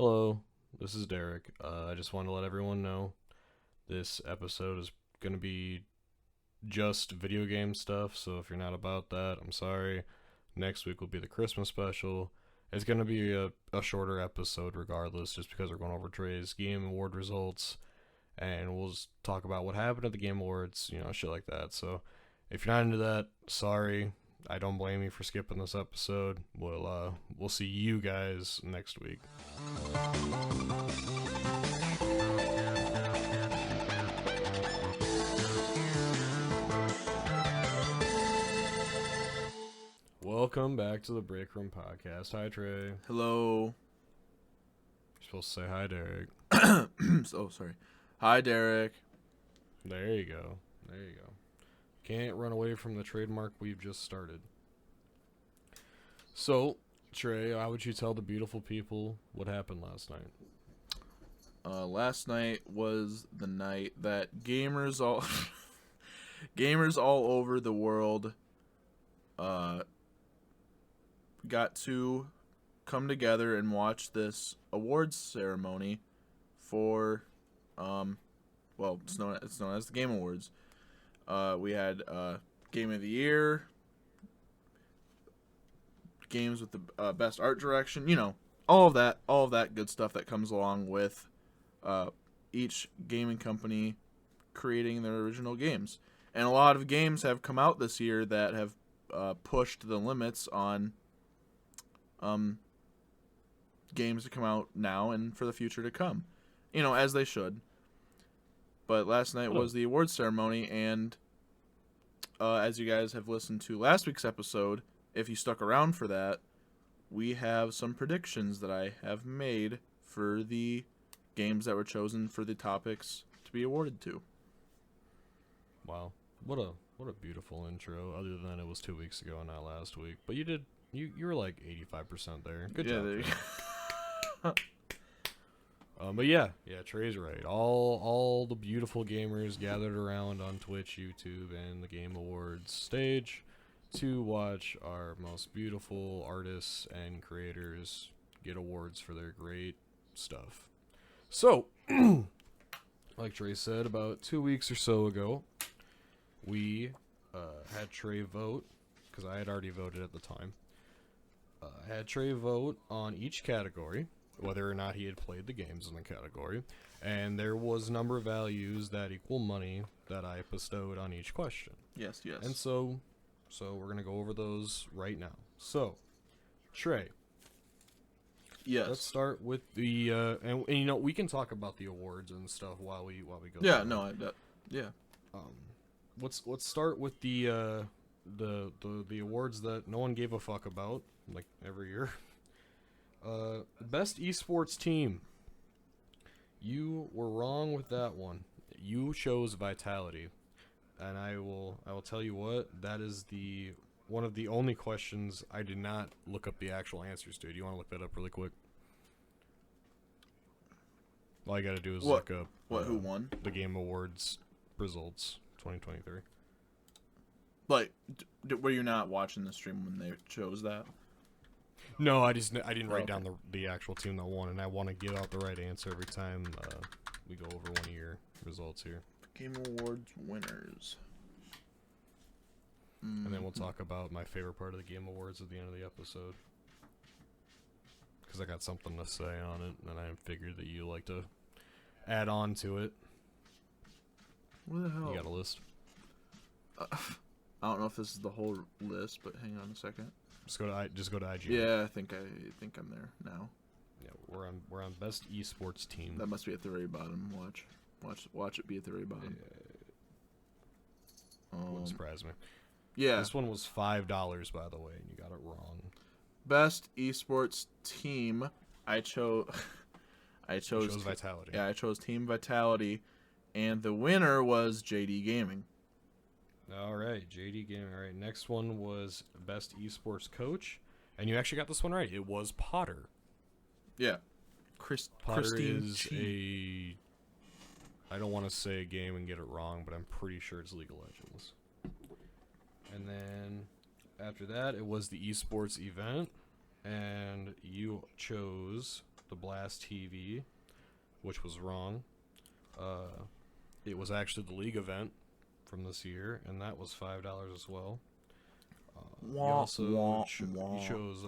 Hello, this is Derek. I just want to let everyone know this episode is going to be just video game stuff, so if you're not about that, I'm sorry. Next week will be the Christmas special. It's going to be a shorter episode regardless, just because we're going over Trey's Game Award results, and we'll just talk about what happened at the Game Awards, shit like that. So if you're not into that, sorry. I don't blame you for skipping this episode. We'll see you guys next week. Welcome back to the Break Room Podcast. Hi, Trey. Hello. You're supposed to say hi, Derek. Sorry. Hi, Derek. There you go. Can't run away from the trademark we've just started. So, Trey, how would you tell the beautiful people what happened last night? Last night was the night that gamers all gamers all over the world got to come together and watch this awards ceremony for it's known as the Game Awards. We had Game of the Year, games with the best art direction, all of that good stuff that comes along with each gaming company creating their original games. And a lot of games have come out this year that have pushed the limits on games to come out now and for the future to come, as they should. But last night was the awards ceremony, and as you guys have listened to last week's episode, if you stuck around for that, we have some predictions that I have made for the games that were chosen for the topics to be awarded to. Wow, what a beautiful intro. Other than it was 2 weeks ago and not last week, but you were like 85% there. Good job. There you go. But yeah, Trey's right. All the beautiful gamers gathered around on Twitch, YouTube, and the Game Awards stage to watch our most beautiful artists and creators get awards for their great stuff. So, like Trey said, about 2 weeks or so ago, we had Trey vote, because I had already voted at the time. Had Trey vote on each category, whether or not he had played the games in the category, and there was number values that equal money that I bestowed on each question. Yes. And so we're going to go over those right now. So, Trey. Yes. Let's start with the and we can talk about the awards and stuff while we go. Yeah, through. no, yeah. Let's start with the awards that no one gave a fuck about, like every year. Best esports team. You were wrong with that one. You chose Vitality, and I will tell you what, that is one of the only questions I did not look up the actual answers to. Do you want to look that up really quick? All I gotta do is look up who won the Game Awards results 2023. Like, were you not watching the stream when they chose that? No, I didn't write down the actual team that won, and I want to give out the right answer every time we go over one of your results here. Game Awards winners. And then we'll talk about my favorite part of the Game Awards at the end of the episode, because I got something to say on it, and I figured that you like to add on to it. What the hell? You got a list? I don't know if this is the whole list, but hang on a second. Just go to IGN. Yeah, I think I'm there now. Yeah, we're on best esports team. That must be at the very bottom. Watch it be at the very bottom. Wouldn't surprise me. Yeah. This one was $5, by the way, and you got it wrong. Best esports team. I chose Vitality. Yeah, I chose Team Vitality, and the winner was JD Gaming. All right, JD Gaming. All right, next one was best esports coach, and you actually got this one right. It was Potter. Yeah, Potter Christine is Chi. I don't want to say a game and get it wrong, but I'm pretty sure it's League of Legends. And then after that, it was the esports event, and you chose the Blast TV, which was wrong. It was actually the League event from this year, and that was $5 as well. You also you chose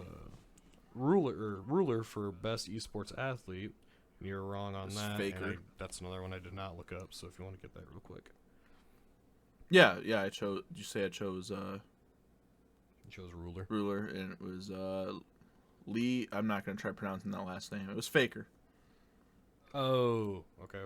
ruler for best esports athlete. And you're wrong on that. Faker. And that's another one I did not look up. So if you want to get that real quick. Yeah. I chose. Did you say I chose? You chose ruler. Ruler, and it was Lee. I'm not gonna try pronouncing that last name. It was Faker. Oh, okay.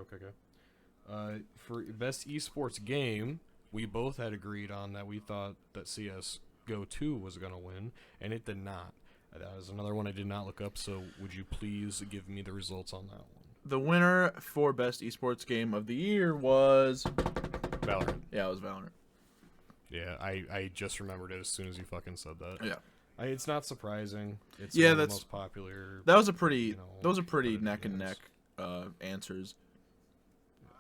For best esports game, we both had agreed on that. We thought that CS:GO 2 was gonna win, and it did not. That was another one I did not look up. So would you please give me the results on that one? The winner for best esports game of the year was Valorant. Yeah, it was Valorant. Yeah, I just remembered it as soon as you fucking said that. Yeah. It's not surprising. It's Yeah, one of the that's most popular. That was a pretty. Those are pretty competitive neck and games. neck answers.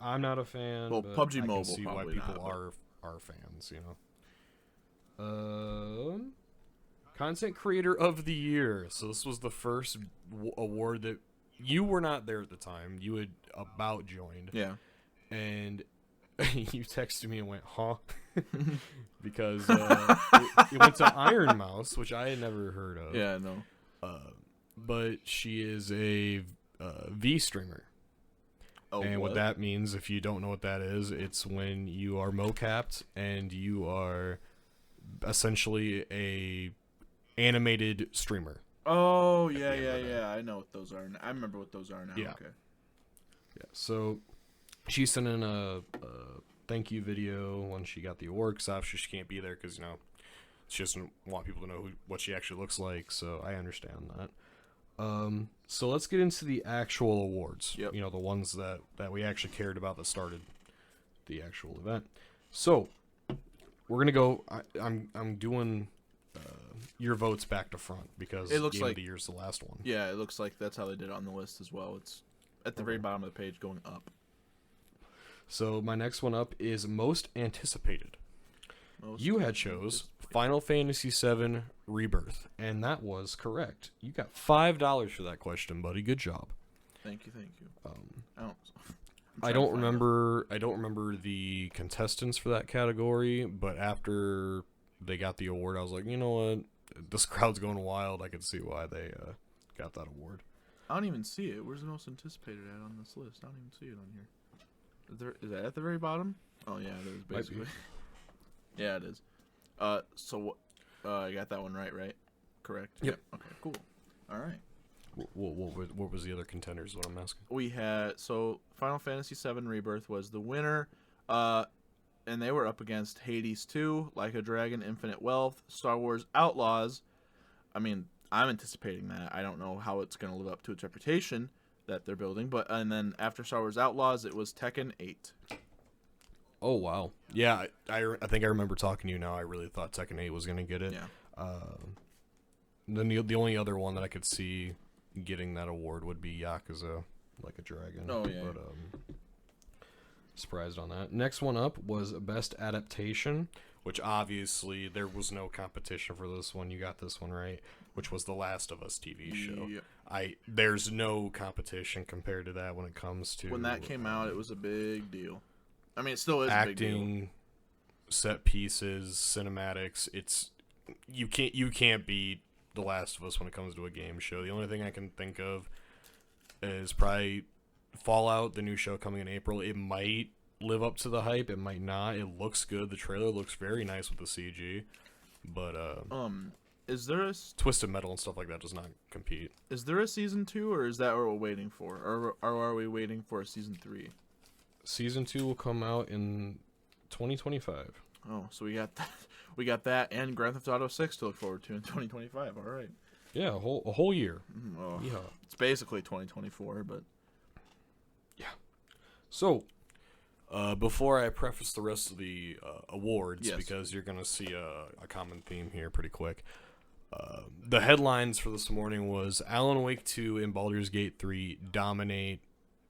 I'm not a fan. Well, but PUBG I Mobile can see why probably people not, are fans. Content creator of the year. So this was the first award that you were not there at the time. You had about joined. Yeah. And you texted me and went, huh? Because it went to Iron Mouse, which I had never heard of. Yeah, no. But she is a V streamer. Oh, and what that means, if you don't know what that is, it's when you are mocapped and you are essentially a animated streamer. Oh, yeah. I know what those are. I remember what those are now. Yeah. Okay. Yeah. So she sent in a thank you video when she got the award, because obviously she can't be there because she doesn't want people to know what she actually looks like. So I understand that. So let's get into the actual awards. Yep. The ones that we actually cared about that started the actual event. So we're gonna go. I'm doing your votes back to front because It looks Game like of the Year is the last one. Yeah, it looks like that's how they did it on the list as well. It's at the very bottom of the page going up. So my next one up is most anticipated. You had chose Final Fantasy VII Rebirth, and that was correct. You got $5 for that question, buddy. Good job. Thank you. I don't remember the contestants for that category, but after they got the award, I was like, you know what? This crowd's going wild. I could see why they got that award. I don't even see it. Where's the most anticipated at on this list? I don't even see it on here. Is that at the very bottom? Oh yeah, it is basically. Yeah, it is. So I got that one right? Correct. Yep. Okay. Cool. All right. What was the other contenders? What I'm asking. We had Final Fantasy VII Rebirth was the winner, and they were up against Hades 2, Like a Dragon, Infinite Wealth, Star Wars Outlaws. I mean, I'm anticipating that. I don't know how it's going to live up to its reputation that they're building, and then after Star Wars Outlaws, it was Tekken 8. Oh wow, yeah, I think I remember talking to you now. I really thought Tekken 8 was going to get it. Yeah. Then the only other one that I could see getting that award would be Yakuza, Like a Dragon. Oh yeah. But surprised on that. Next one up was Best Adaptation, which obviously there was no competition for this one. You got this one right, which was the Last of Us TV show. Yep. There's no competition compared to that when it comes to when that came out. It was a big deal. I mean, it still is acting, a big deal. set pieces, cinematics. You can't beat The Last of Us when it comes to a game show. The only thing I can think of is probably Fallout, the new show coming in April. It might live up to the hype. It might not. It looks good. The trailer looks very nice with the CG. But is there a Twisted Metal and stuff like that does not compete. Is there a season 2, or is that what we're waiting for, or are we waiting for a season 3? Season 2 will come out in 2025. Oh, so we got that and Grand Theft Auto 6 to look forward to in 2025. All right. Yeah, a whole year. Oh, yeah. It's basically 2024, but yeah. So, before I preface the rest of the awards, yes, because you're gonna see a common theme here pretty quick. The headlines for this morning was Alan Wake 2 and Baldur's Gate 3 dominate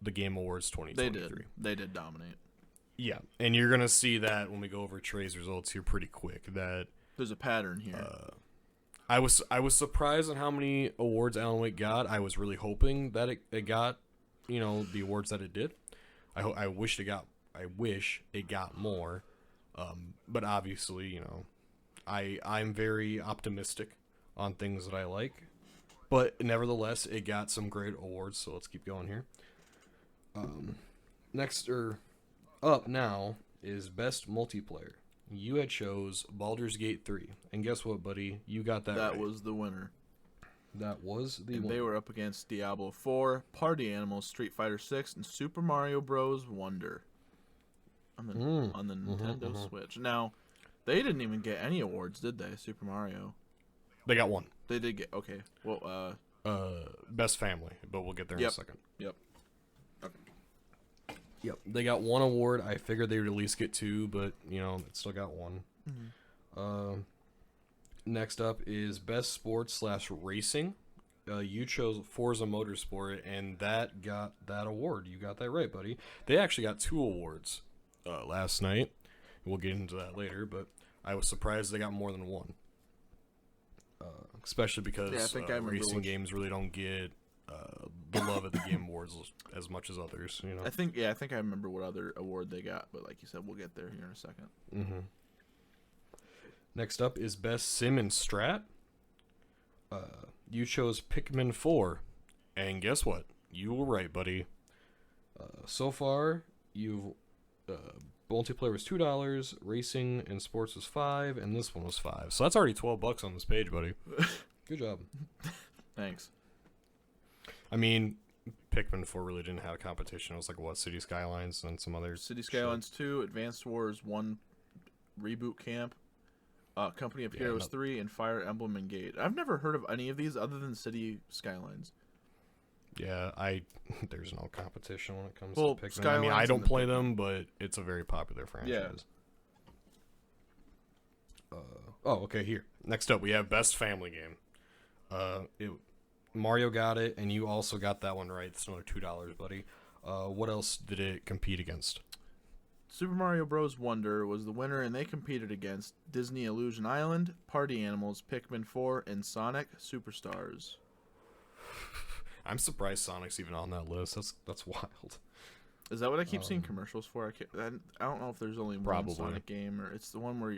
the Game Awards 2023. They did dominate. Yeah, and you're gonna see that when we go over Trey's results here pretty quick. That there's a pattern here. I was surprised on how many awards Alan Wake got. I was really hoping that it got, the awards that it did. I wish it got more. But obviously, I'm very optimistic on things that I like. But nevertheless, it got some great awards. So let's keep going here. Next or up now is best multiplayer. You had chose Baldur's Gate 3. And guess what, buddy? You got that That right. was the winner. That was the And one. they were up against Diablo 4, Party Animals, Street Fighter 6, and Super Mario Bros. Wonder on the Nintendo Switch. Now, they didn't even get any awards, did they? Super Mario. They got one. They did get okay. Well, Best family, but we'll get there in a second. Yep. Yep. They got one award. I figured they would at least get two, but it still got one. Next up is best sports / racing. You chose Forza Motorsport, and that got that award. You got that right, buddy. They actually got two awards last night. We'll get into that later, but I was surprised they got more than one. Especially because racing games really don't get the love at the Game Awards as much as others. I think I remember what other award they got, but like you said, we'll get there here in a second. Mm-hmm. Next up is best sim and strat. You chose Pikmin 4, and guess what? You were right, buddy. So far, you've multiplayer was $2, racing and sports was $5, and this one was $5. So that's already $12 on this page, buddy. Good job. Thanks. I mean, Pikmin 4 really didn't have a competition. It was like what, City Skylines and some others. City Skylines 2, Advanced Wars 1, Reboot Camp, Company of Heroes 3, and Fire Emblem Engage. I've never heard of any of these other than City Skylines. Yeah, there's no competition when it comes to Pikmin. Skylines, I mean, I don't play them, but it's a very popular franchise. Yeah. Okay, here. Next up, we have best family game. Mario got it, and you also got that one right. It's another $2, buddy. What else did it compete against? Super Mario Bros. Wonder was the winner, and they competed against Disney Illusion Island, Party Animals, Pikmin 4, and Sonic Superstars. I'm surprised Sonic's even on that list. That's wild. Is that what I keep seeing commercials for? I don't know if there's only one Sonic game, or it's the one where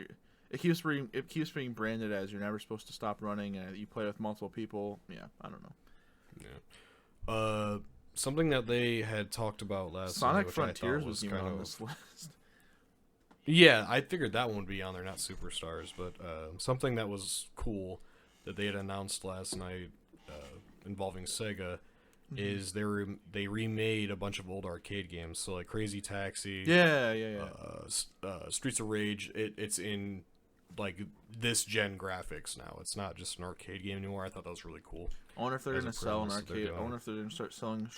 it keeps being branded as you're never supposed to stop running, and you play with multiple people. Yeah, I don't know. Yeah. Something that they had talked about last Sonic night, Frontiers was even on this list. Yeah, I figured that one would be on there, not Superstars, but something that was cool that they had announced last night involving Sega is they remade a bunch of old arcade games. So like Crazy Taxi, Streets of Rage. It's in like this gen graphics now. It's not just an arcade game anymore. I thought that was really cool. I wonder if they're gonna sell an arcade. I wonder if they're gonna start selling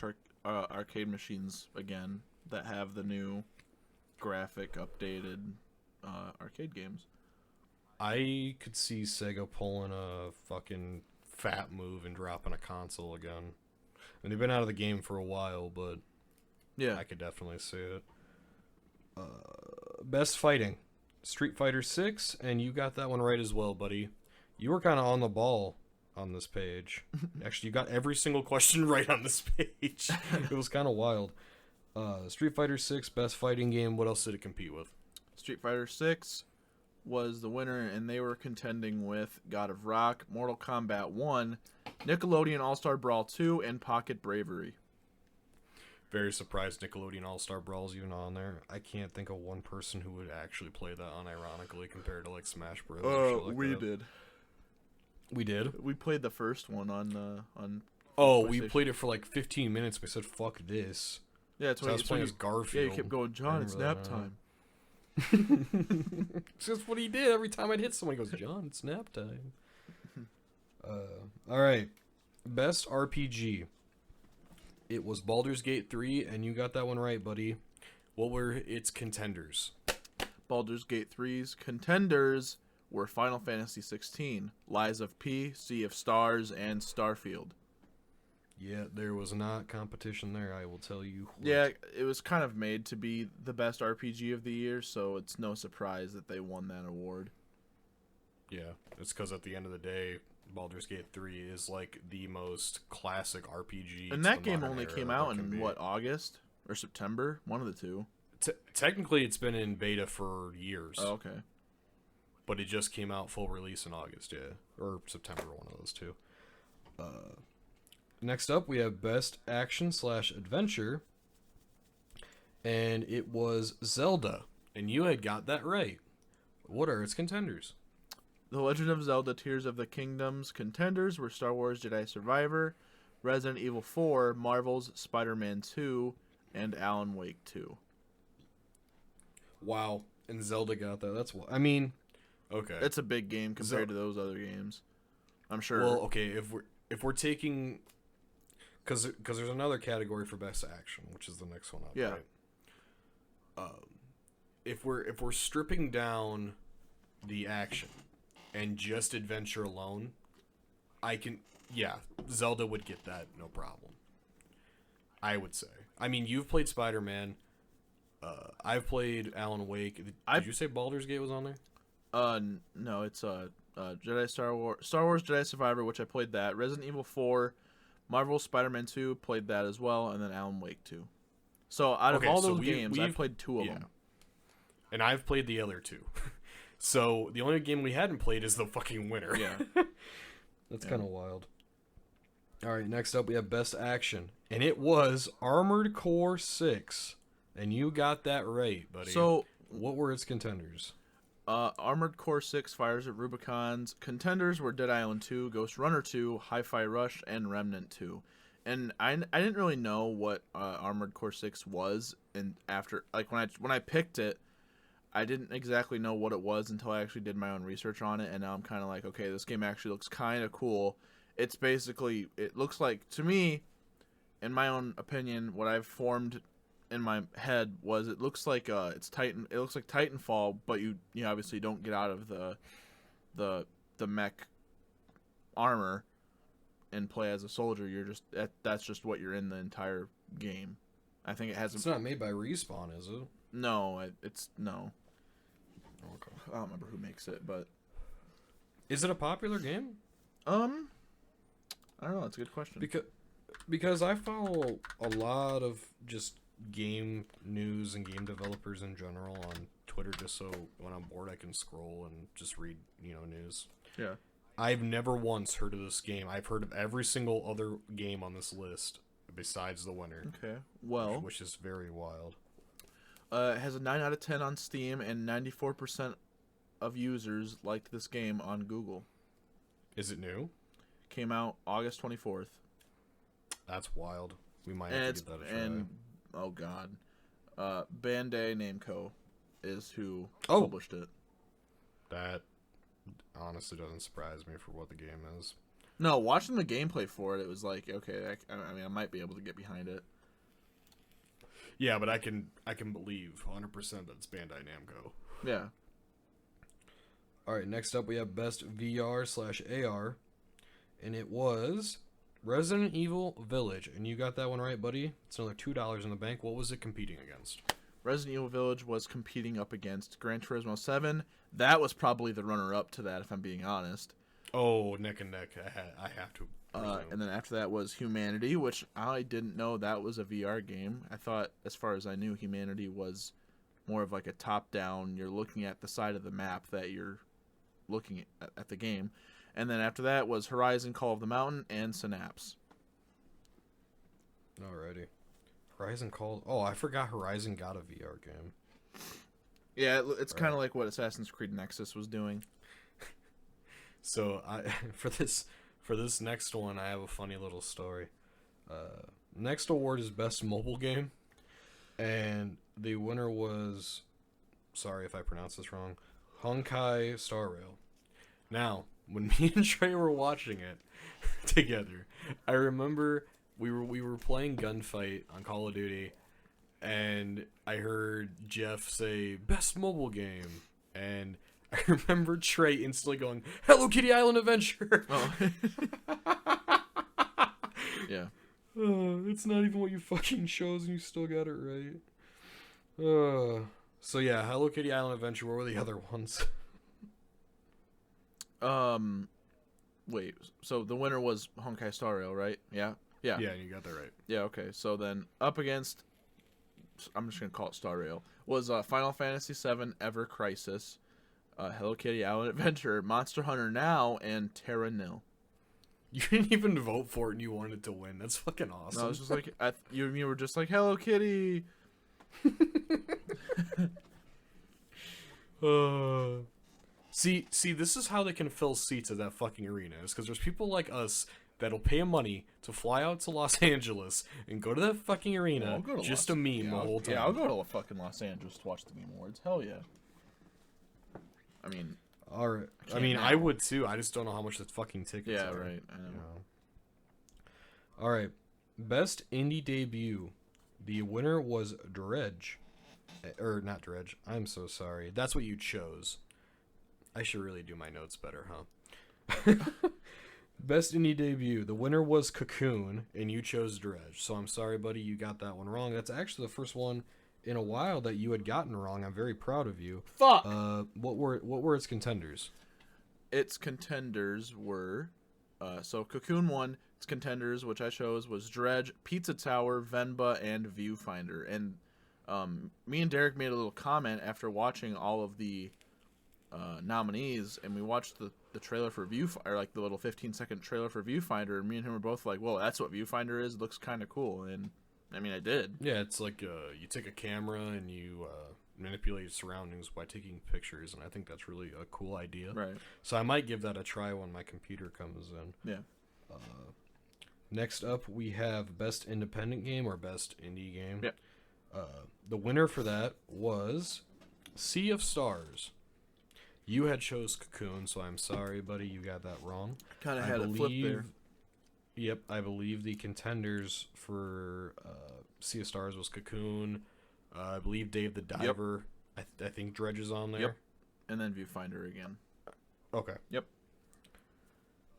arcade machines again that have the new graphic updated arcade games. I could see Sega pulling a fucking fat move and dropping a console again. I mean, they've been out of the game for a while, but yeah, I could definitely see it. Best fighting, Street Fighter 6, and you got that one right as well, buddy. You were kind of on the ball on this page. Actually, you got every single question right on this page. It was kind of wild. Street Fighter 6, best fighting game. What else did it compete with? Street Fighter 6 was the winner, and they were contending with God of Rock, Mortal Kombat 1, Nickelodeon All-Star Brawl 2, and Pocket Bravery. Very surprised Nickelodeon All-Star Brawl is even on there. I can't think of one person who would actually play that unironically compared to like Smash Bros. We did. We did? We played the first one on Oh, we played it for like 15 minutes. We said, fuck this. Yeah, it's when I was playing as Garfield. Yeah, you kept going, John, it's nap time. It's just what he did every time I'd hit someone. He goes, John, it's nap time. Alright. Best RPG. It was Baldur's Gate 3, and you got that one right, buddy. What were its contenders? Baldur's Gate 3's contenders were Final Fantasy 16, Lies of P, Sea of Stars, and Starfield. Yeah, there was not competition there, I will tell you. Yeah, it was kind of made to be the best RPG of the year, so it's no surprise that they won that award. Yeah, it's because at the end of the day, Baldur's Gate 3 is like the most classic RPG. And to that the game modern only era came that out can in, be. what, August or September? One of the two. Technically, it's been in beta for years, Oh, okay. but it just came out full release in August, yeah, or September, one of those two. Next up, we have Best Action / Adventure, and it was Zelda, and you had got that right. What are its contenders? The Legend of Zelda Tears of the Kingdom's contenders were Star Wars Jedi Survivor, Resident Evil 4, Marvel's Spider-Man 2, and Alan Wake 2. Wow, and Zelda got that. That's what I mean. Okay, It's a big game compared to those other games. I'm sure. well, okay, if we're taking, because there's another category for Best Action, which is the next one up. Yeah. Right? If we're stripping down the action and just adventure alone, Zelda would get that, no problem. I would say. I mean, you've played Spider-Man. I've played Alan Wake. Did you say Baldur's Gate was on there? No, it's Star Wars Jedi Survivor, which I played that. Resident Evil 4, Marvel's Spider-Man 2, played that as well, and then Alan Wake 2. So out of all those games, I've played two of them. And I've played the other two. So the only game we hadn't played is the fucking winner. Yeah. That's kind of wild. All right, next up we have Best Action, and it was Armored Core 6. And you got that right, buddy. So, what were its contenders? Armored Core 6 Fires at Rubicon's contenders were Dead Island 2, Ghost Runner 2, Hi-Fi Rush, and Remnant 2. And I didn't really know what Armored Core 6 was, and after, like, when I picked it, I didn't exactly know what it was until I actually did my own research on it, and now I'm kind of like, okay, this game actually looks kind of cool. It's basically, it looks like, to me, in my own opinion, what I've formed in my head was it looks like it's Titan. It looks like Titanfall, but you obviously don't get out of the mech armor and play as a soldier. You're just that's just what you're in the entire game. I think it has. It's not made by Respawn, is it? No, it's no. Okay. I don't remember who makes it, but Is it a popular game? I don't know. That's a good question. Because I follow a lot of just game news and game developers in general on Twitter, just so when I'm bored I can scroll and just read, news. Yeah. I've never once heard of this game. I've heard of every single other game on this list besides the winner. Okay. Well, which is very wild. It has a 9 out of 10 on Steam, and 94% of users liked this game on Google. Is it new? Came out August 24th. That's wild. We might have to give that a try. And oh god, Bandai Namco is who published it. That honestly doesn't surprise me for what the game is. No, watching the gameplay for it, it was like, okay, I mean, I might be able to get behind it. Yeah, but I can believe 100% that it's Bandai Namco. Yeah. All right, next up we have Best VR / AR, and it was Resident Evil Village, and you got that one right, buddy. It's another $2 in the bank. What was it competing against? Resident Evil Village was competing up against Gran Turismo 7. That was probably the runner-up to that, if I'm being honest. Oh, neck and neck. I have to. And then after that was Humanity, which I didn't know that was a VR game. I thought, as far as I knew, Humanity was more of like a top-down. You're looking at the side of the map that you're looking at the game. And then after that was Horizon Call of the Mountain and Synapse. Alrighty. Horizon Call... Oh, I forgot Horizon got a VR game. Yeah, it's kind of like what Assassin's Creed Nexus was doing. So, for this next one, I have a funny little story. Next award is Best Mobile Game. And the winner was... Sorry if I pronounced this wrong. Honkai Star Rail. Now... When me and Trey were watching it together, I remember we were playing Gunfight on Call of Duty, and I heard Jeff say, "Best mobile game," and I remember Trey instantly going, "Hello Kitty Island Adventure!" Oh. Yeah. It's not even what you fucking chose, and you still got it right. So yeah, Hello Kitty Island Adventure. What were the other ones? Wait, so the winner was Honkai Star Rail, right? Yeah? Yeah. Yeah, you got that right. Yeah, okay. So then up against, I'm just going to call it Star Rail, was Final Fantasy VII Ever Crisis, Hello Kitty Island Adventure, Monster Hunter Now, and Terra Nil. You didn't even vote for it and you wanted to win. That's fucking awesome. No, I was just like, you were just like, Hello Kitty. See, this is how they can fill seats at that fucking arena. Is because there's people like us that'll pay money to fly out to Los Angeles and go to that fucking arena just to meme the whole time. Yeah, I'll go to fucking Los Angeles to watch the Meme Awards. Hell yeah. I mean, all right. I would too. I just don't know how much the fucking tickets are. Yeah, right. I know. You know. All right. Best indie debut. The winner was Dredge. Or not Dredge. I'm so sorry. That's what you chose. I should really do my notes better, huh? Best indie debut. The winner was Cocoon, and you chose Dredge. So I'm sorry, buddy, you got that one wrong. That's actually the first one in a while that you had gotten wrong. I'm very proud of you. Fuck. What were its contenders? Its contenders were, so Cocoon won. Its contenders, which I chose, was Dredge, Pizza Tower, Venba, and Viewfinder. And me and Derek made a little comment after watching all of the nominees, and we watched the trailer for Viewfinder, like the little 15-second trailer for Viewfinder, and me and him were both like, well, that's what Viewfinder is. It looks kind of cool. And I mean, I did. Yeah, it's like you take a camera and you manipulate your surroundings by taking pictures, and I think that's really a cool idea. Right. So I might give that a try when my computer comes in. Yeah. Next up, we have Best Independent Game or Best Indie Game. Yep. The winner for that was Sea of Stars. You had chose Cocoon, so I'm sorry, buddy, you got that wrong. Kind of had it flipped there. Yep, I believe the contenders for Sea of Stars was Cocoon. I believe Dave the Diver. Yep. I think Dredge is on there. Yep. And then Viewfinder again. Okay. Yep.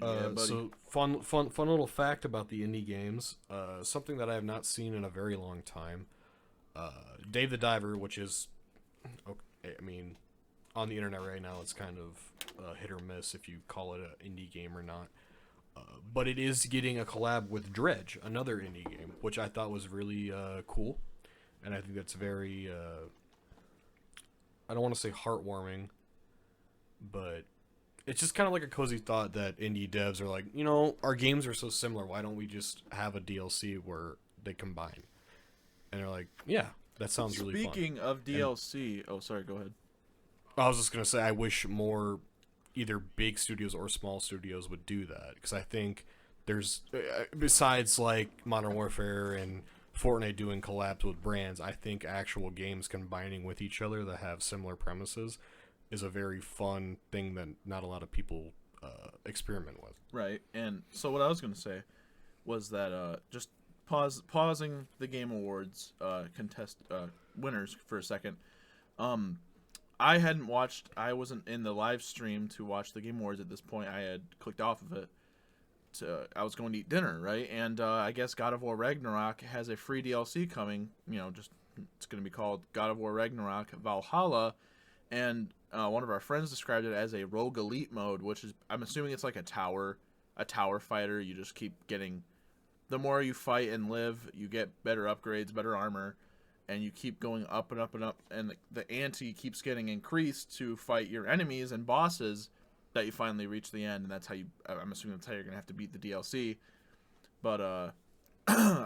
Yeah, so fun little fact about the indie games. Something that I have not seen in a very long time. Dave the Diver, which is, okay, I mean, on the internet right now, it's kind of hit or miss if you call it an indie game or not. But it is getting a collab with Dredge, another indie game, which I thought was really cool. And I think that's very, I don't want to say heartwarming, but it's just kind of like a cozy thought that indie devs are like, you know, our games are so similar, why don't we just have a DLC where they combine? And they're like, yeah, that sounds really fun. Speaking of DLC, oh, sorry, go ahead. I was just going to say, I wish more either big studios or small studios would do that, because I think there's, besides like Modern Warfare and Fortnite doing collabs with brands, I think actual games combining with each other that have similar premises is a very fun thing that not a lot of people experiment with. Right, and so what I was going to say was that just pausing the Game Awards winners for a second. I wasn't in the live stream to watch the Game Awards at this point. I had clicked off of it. I was going to eat dinner, right? And I guess God of War Ragnarok has a free DLC coming. You know, it's going to be called God of War Ragnarok Valhalla. And one of our friends described it as a Rogue Elite mode, which is, I'm assuming it's like a tower fighter. You just keep getting, the more you fight and live, you get better upgrades, better armor, and you keep going up and up and up, and the ante keeps getting increased to fight your enemies and bosses that you finally reach the end, and that's how I'm assuming that's how you're going to have to beat the DLC. But a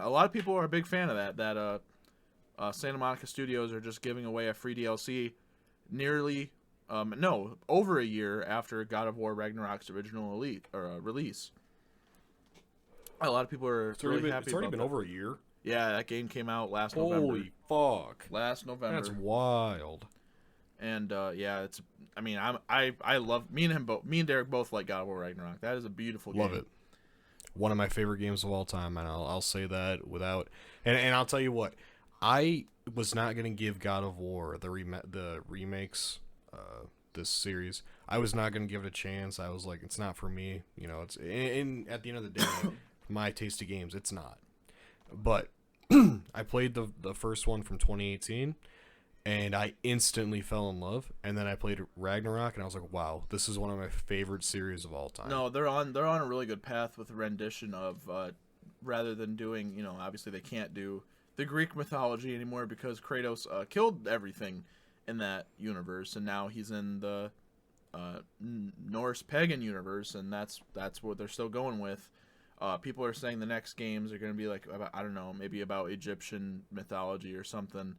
lot of people are a big fan of that Santa Monica Studios are just giving away a free DLC over a year after God of War Ragnarok's original release. A lot of people are really happy. It's already been over a year. Yeah, that game came out last November. Holy fuck! Last November. That's wild. And yeah, it's. I mean, I love me and Derek both like God of War Ragnarok. That is a beautiful game. Love it. One of my favorite games of all time, and I'll say that without. And I'll tell you what, I was not gonna give God of War the remakes, this series. I was not gonna give it a chance. I was like, it's not for me. You know, it's at the end of the day, my taste of games, it's not. But I played the first one from 2018, and I instantly fell in love. And then I played Ragnarok, and I was like, wow, this is one of my favorite series of all time. No, they're on a really good path with the rendition of rather than doing, obviously they can't do the Greek mythology anymore because Kratos killed everything in that universe, and now he's in the Norse pagan universe, and that's what they're still going with. People are saying the next games are going to be like about, I don't know, maybe about Egyptian mythology or something,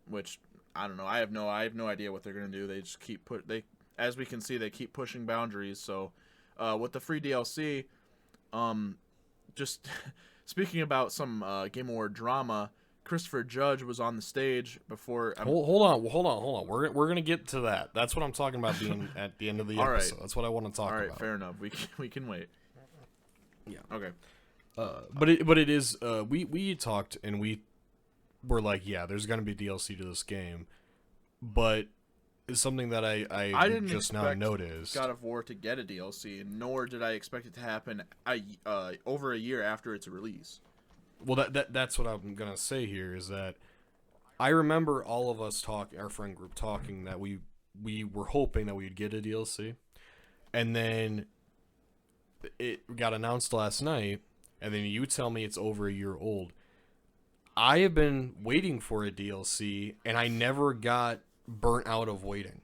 which I don't know. I have no idea what they're going to do. They just as we can see, they keep pushing boundaries. So with the free DLC, just speaking about some Game Award drama, Christopher Judge was on the stage before. Hold on. We're gonna get to that. That's what I'm talking about being at the end of the episode. Right. That's what I want to talk about. All right, fair enough. We can wait. Yeah. Okay. But it is we talked and we were like, yeah, there's gonna be DLC to this game, but it's something that I didn't just now noticed. God of War to get a DLC, nor did I expect it to happen over a year after its release. Well, that's what I'm gonna say here is that I remember all of us our friend group talking that we were hoping that we'd get a DLC, and then it got announced last night, and then you tell me it's over a year old. I have been waiting for a DLC, and I never got burnt out of waiting.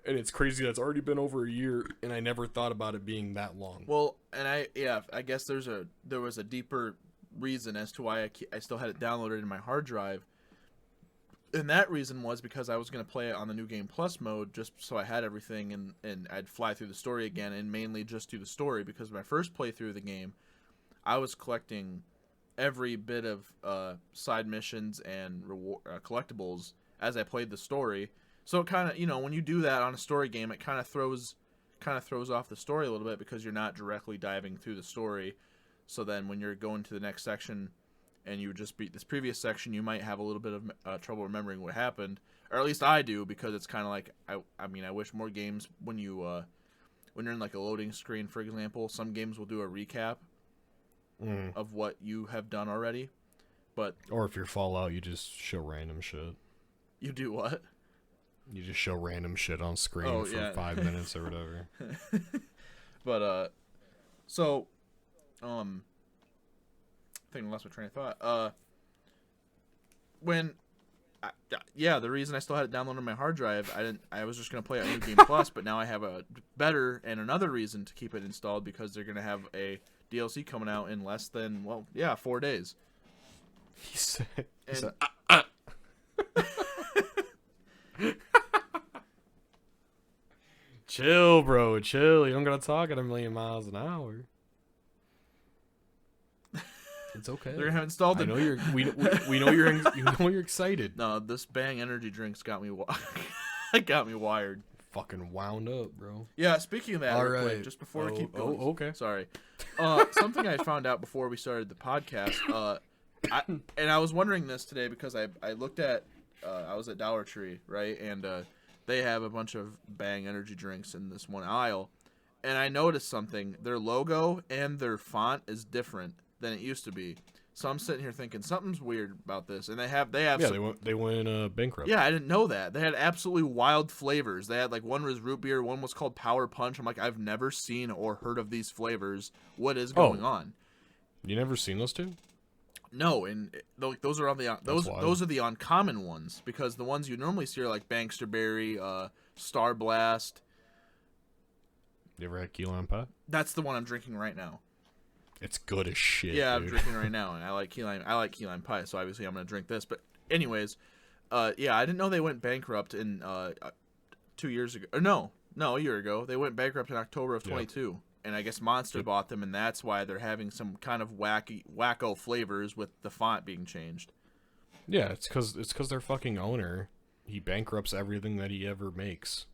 And it's crazy that's already been over a year, and I never thought about it being that long. Well, and I guess there was a deeper reason as to why I still had it downloaded in my hard drive, and that reason was because I was going to play it on the New Game Plus mode just so I had everything, and I'd fly through the story again, and mainly just do the story, because my first playthrough of the game, I was collecting every bit of side missions and collectibles as I played the story. So it kind of, when you do that on a story game, it kind of throws off the story a little bit because you're not directly diving through the story. So then when you're going to the next section and you just beat this previous section, you might have a little bit of trouble remembering what happened, or at least I do, because it's kind of like I wish more games when you're in like a loading screen, for example, some games will do a recap of what you have done already, or if you're Fallout, you just show random shit. You do what? You just show random shit on screen for 5 minutes or whatever. But so I think I lost my train of thought. The reason I still had it downloaded on my hard drive, I was just gonna play it on New Game Plus, but now I have a better and another reason to keep it installed, because they're gonna have a DLC coming out in less than 4 days. He said chill, bro, chill. You don't gotta talk at 1,000,000 miles an hour. It's okay. They're gonna have installed it. I know we know you're excited. No, this Bang energy drinks got me it got me wired. Fucking wound up, bro. Yeah, speaking of that, all real right. quick, just before we keep going. Okay. Sorry. Something I found out before we started the podcast, I was wondering this today because I looked at I was at Dollar Tree, right? And they have a bunch of Bang energy drinks in this one aisle. And I noticed something. Their logo and their font is different than it used to be. So I'm sitting here thinking something's weird about this, and they have they went bankrupt. Yeah, I didn't know that. They had absolutely wild flavors. They had one was root beer, one was called Power Punch. I'm like, I've never seen or heard of these flavors. What is going on? You never seen those two? No, and those are on the those are the uncommon ones, because the ones you normally see are like Bankster Berry, Star Blast. You ever had key lime pie? That's the one I'm drinking right now. It's good as shit. Yeah, dude. I'm drinking right now, and I like key lime pie, so obviously I'm gonna drink this. But anyways, I didn't know they went bankrupt in 2 years ago. Or no, a year ago. They went bankrupt in October of 22, and I guess Monster bought them, and that's why they're having some kind of wacko flavors with the font being changed. Yeah, it's because their fucking owner, he bankrupts everything that he ever makes.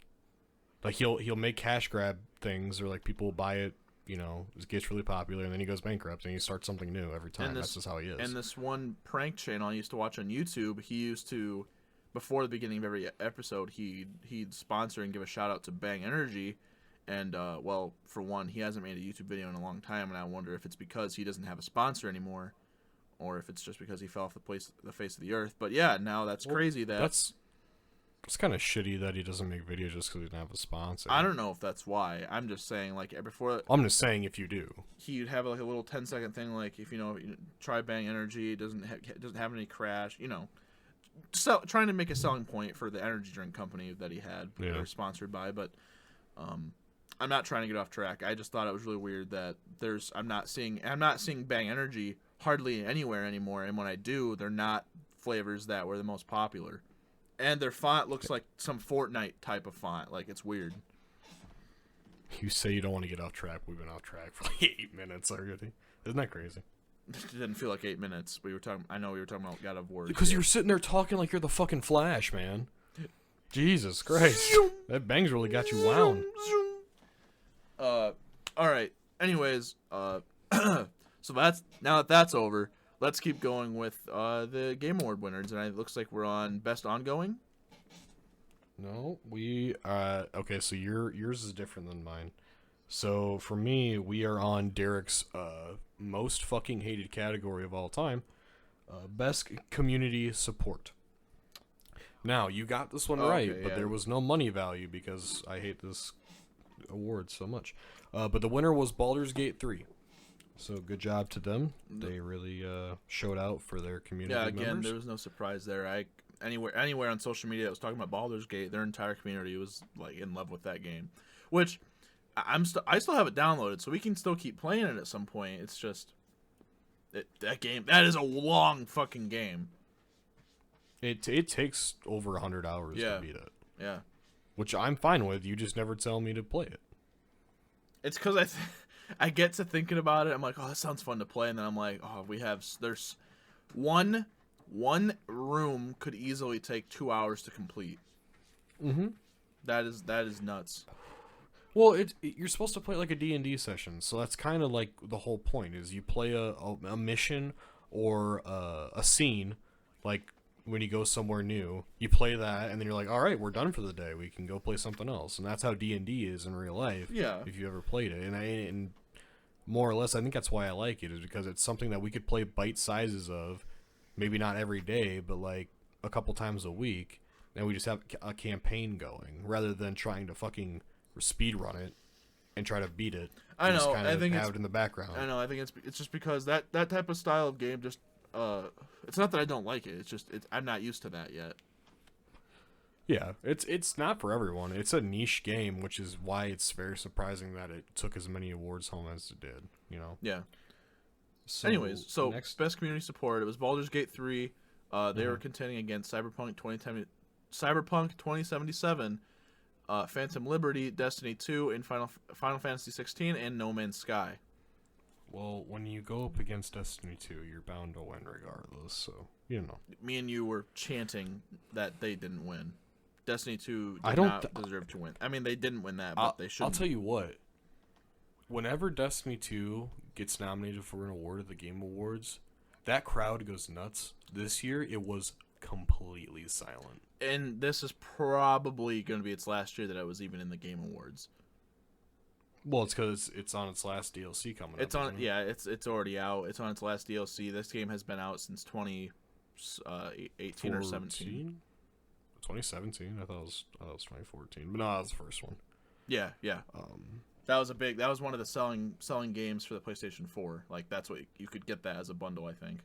Like he'll make cash grab things, or like people will buy it. It gets really popular, and then he goes bankrupt, and he starts something new every time. That's just how he is. And this one prank channel I used to watch on YouTube, he used to, before the beginning of every episode, he'd sponsor and give a shout out to Bang Energy, and for one, he hasn't made a YouTube video in a long time, and I wonder if it's because he doesn't have a sponsor anymore, or if it's just because he fell off the face of the earth. But yeah, now that's crazy. It's kind of shitty that he doesn't make videos just because he doesn't have a sponsor. I don't know if that's why. I'm just saying, like, before... I'm just saying if you do. He'd have, like, a little 10-second thing, like, if, try Bang Energy, doesn't have any crash, trying to make a selling point for the energy drink company that he had, or sponsored by, but I'm not trying to get off track. I just thought it was really weird that I'm not seeing Bang Energy hardly anywhere anymore, and when I do, they're not flavors that were the most popular. And their font looks like some Fortnite type of font. Like, it's weird. You say you don't want to get off track. We've been off track for like 8 minutes already. Isn't that crazy? It didn't feel like 8 minutes. I know we were talking about God of War. Because you're sitting there talking like you're the fucking Flash, man. Jesus Christ. That Bang's really got you wound. Alright. Anyways, so now that that's over, let's keep going with the Game Award winners, and it looks like we're on Best Ongoing. No, okay, so yours is different than mine. So for me, we are on Derek's most fucking hated category of all time, Best Community Support. Now, you got this one right, but there was no money value because I hate this award so much. But the winner was Baldur's Gate 3. So good job to them. They really showed out for their community members. Yeah, again, there was no surprise there. Anywhere on social media that was talking about Baldur's Gate, their entire community was like in love with that game. Which I still have it downloaded, so we can still keep playing it at some point. It's just that is a long fucking game. It takes over 100 hours to beat it. Yeah. Which I'm fine with. You just never tell me to play it. It's because I get to thinking about it. I'm like, oh, that sounds fun to play, and then I'm like, oh, there's one room could easily take 2 hours to complete. Mm-hmm. That is nuts. Well, you're supposed to play like a D&D session, so that's kind of like the whole point. Is you play a mission or a scene, like when you go somewhere new, you play that, and then you're like, all right, we're done for the day. We can go play something else, and that's how D&D is in real life. Yeah. If you ever played it, and more or less, I think that's why I like it, is because it's something that we could play bite sizes of, maybe not every day, but like a couple times a week, and we just have a campaign going rather than trying to fucking speed run it and try to beat it. I know. Just kind I of think have it in the background. I know. I think it's just because that type of style of game just it's not that I don't like it. It's just I'm not used to that yet. Yeah, it's not for everyone. It's a niche game, which is why it's very surprising that it took as many awards home as it did. Yeah. So anyways, next best community support, it was Baldur's Gate 3. They were contending against Cyberpunk 2077, Phantom Liberty, Destiny 2, and Final Fantasy 16, and No Man's Sky. Well, when you go up against Destiny 2, you're bound to win regardless, so, Me and you were chanting that they didn't win. Destiny 2 did not deserve to win. I mean, they didn't win that, but they should. I'll tell you what. Whenever Destiny 2 gets nominated for an award at the Game Awards, that crowd goes nuts. This year, it was completely silent. And this is probably going to be its last year that it was even in the Game Awards. Well, it's because it's on its last DLC coming up. It's already out. It's on its last DLC. This game has been out since 2018 or 17. 2017. I thought it was 2014, but no, that was the first one. Yeah. That was one of the selling games for the PlayStation 4. Like that's what you could get that as a bundle, I think.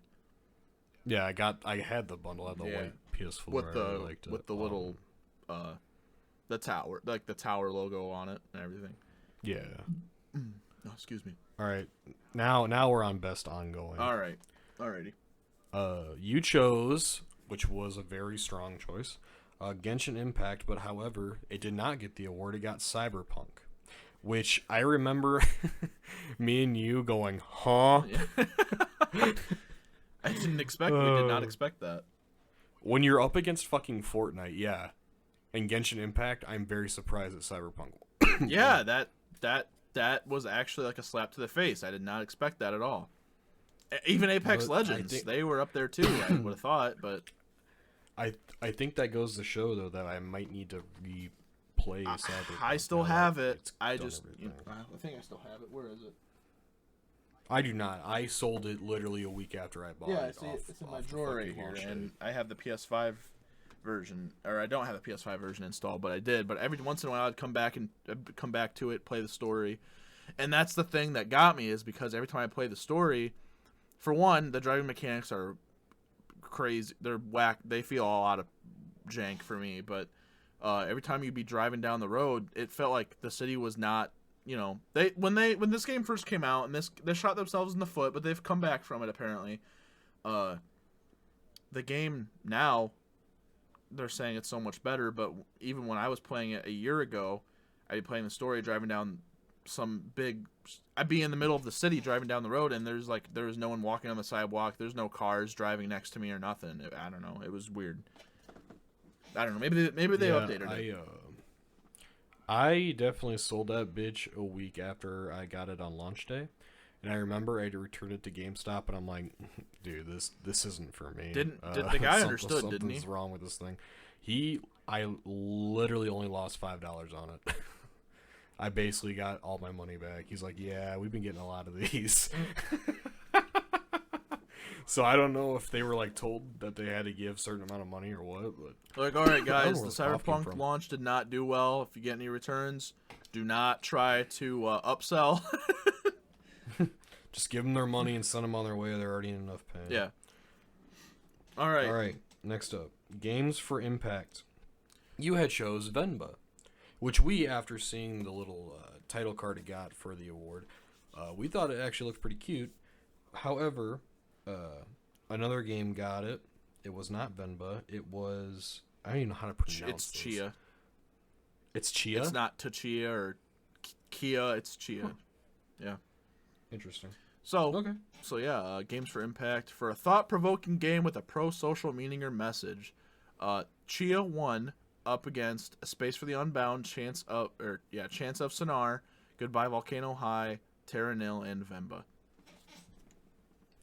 Yeah, I had the bundle. I had the white PS4. With the liked it. with the little the tower, like the tower logo on it and everything. Yeah. Oh, excuse me. All right. Now we're on best ongoing. All right. Alrighty. You chose, which was a very strong choice, Genshin Impact, but however, it did not get the award. It got Cyberpunk, which I remember me and you going, huh? I didn't expect. We did not expect that. When you're up against fucking Fortnite, yeah, and Genshin Impact, I'm very surprised at Cyberpunk. Yeah, that was actually like a slap to the face. I did not expect that at all. Even Apex Legends, they were up there too. I would have thought, but I think that goes to show though that I might need to replay Cyberpunk. I still have it. I think I still have it. Where is it? I do not. I sold it literally a week after I bought it. Yeah, it's in my drawer right here, and I have the PS5 version, or I don't have the PS5 version installed, but I did. But every once in a while, I'd come back to it, play the story, and that's the thing that got me is because every time I play the story, for one, the driving mechanics are crazy. They're whack. They feel all out of jank for me. But every time you'd be driving down the road, it felt like the city was not. You know, when this game first came out, and they shot themselves in the foot, but they've come back from it apparently. The game now, they're saying it's so much better, but even when I was playing it a year ago, I'd be playing the story, driving down I'd be in the middle of the city driving down the road, and there's no one walking on the sidewalk, there's no cars driving next to me or nothing. I don't know, it was weird. I don't know, maybe they updated it. I definitely sold that bitch a week after I got it on launch day. And I remember I had to return it to GameStop, and I'm like, dude, this isn't for me. Did the guy understood, didn't he? Something's wrong with this thing. I literally only lost $5 on it. I basically got all my money back. He's like, yeah, we've been getting a lot of these. So I don't know if they were like told that they had to give a certain amount of money or what. But like, all right, guys, the Cyberpunk launch did not do well. If you get any returns, do not try to upsell. Just give them their money and send them on their way. They're already in enough pain. Yeah. All right. All right. Next up, Games for Impact. You had chose Venba, which we, after seeing the little title card it got for the award, we thought it actually looked pretty cute. However, another game got it. It was not Venba. It was, I don't even know how to pronounce it. It's Chia. It's Chia? It's not Tachia or Kia. It's Chia. Huh. Yeah. Interesting. So yeah, Games for Impact for a thought-provoking game with a pro-social meaning or message. Chia won up against A Space for the Unbound, Chance of Sonar, Goodbye Volcano High, Terra Nil, and Venba.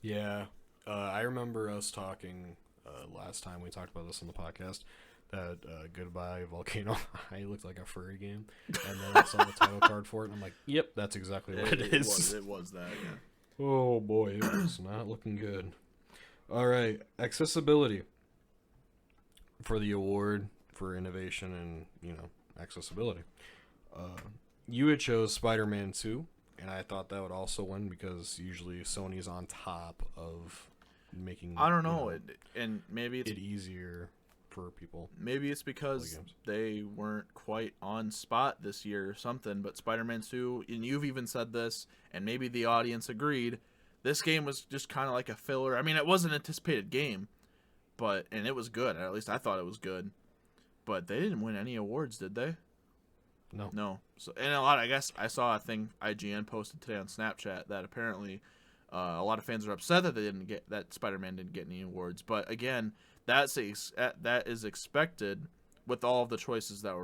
Yeah, I remember us talking last time we talked about this on the podcast. That Goodbye Volcano High looked like a furry game, and then I saw the title card for it, and I'm like, "Yep, that's exactly what it is." It was that. Yeah. Oh boy, it was not looking good. All right, accessibility for the award for innovation and accessibility. You had chose Spider-Man 2, and I thought that would also win because usually Sony's on top of making. I don't know, and maybe it's easier. For people. Maybe it's because they weren't quite on spot this year or something, but Spider-Man 2, and you've even said this, and maybe the audience agreed, this game was just kind of like a filler. I mean, it was an anticipated game, and it was good. At least I thought it was good. But they didn't win any awards, did they? No. So, and I guess I saw a thing IGN posted today on Snapchat that apparently a lot of fans are upset that Spider-Man didn't get any awards. But again, that is expected with all of the choices that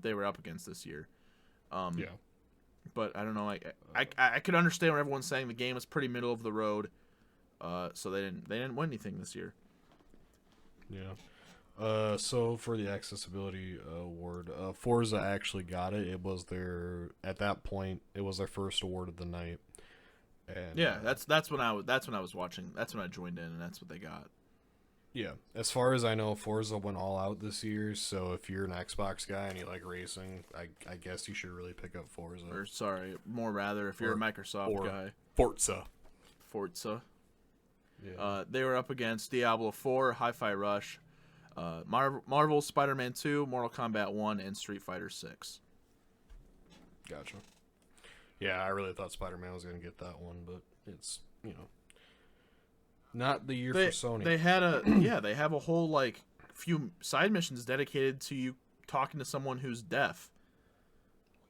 they were up against this year. Yeah. But I don't know. I could understand when everyone's saying the game is pretty middle of the road. So they didn't win anything this year. Yeah. So for the accessibility award, Forza actually got it. It was at that point it was their first award of the night. And, yeah, that's when I was watching. That's when I joined in, and that's what they got. Yeah, as far as I know, Forza went all out this year. So if you're an Xbox guy and you like racing, I guess you should really pick up Forza. Or if you're a Microsoft guy, Forza. Yeah. They were up against Diablo 4, Hi-Fi Rush, Marvel's Spider-Man 2, Mortal Kombat 1, and Street Fighter 6. Gotcha. Yeah, I really thought Spider-Man was going to get that one, but it's, not the year for Sony. They have a whole few side missions dedicated to you talking to someone who's deaf.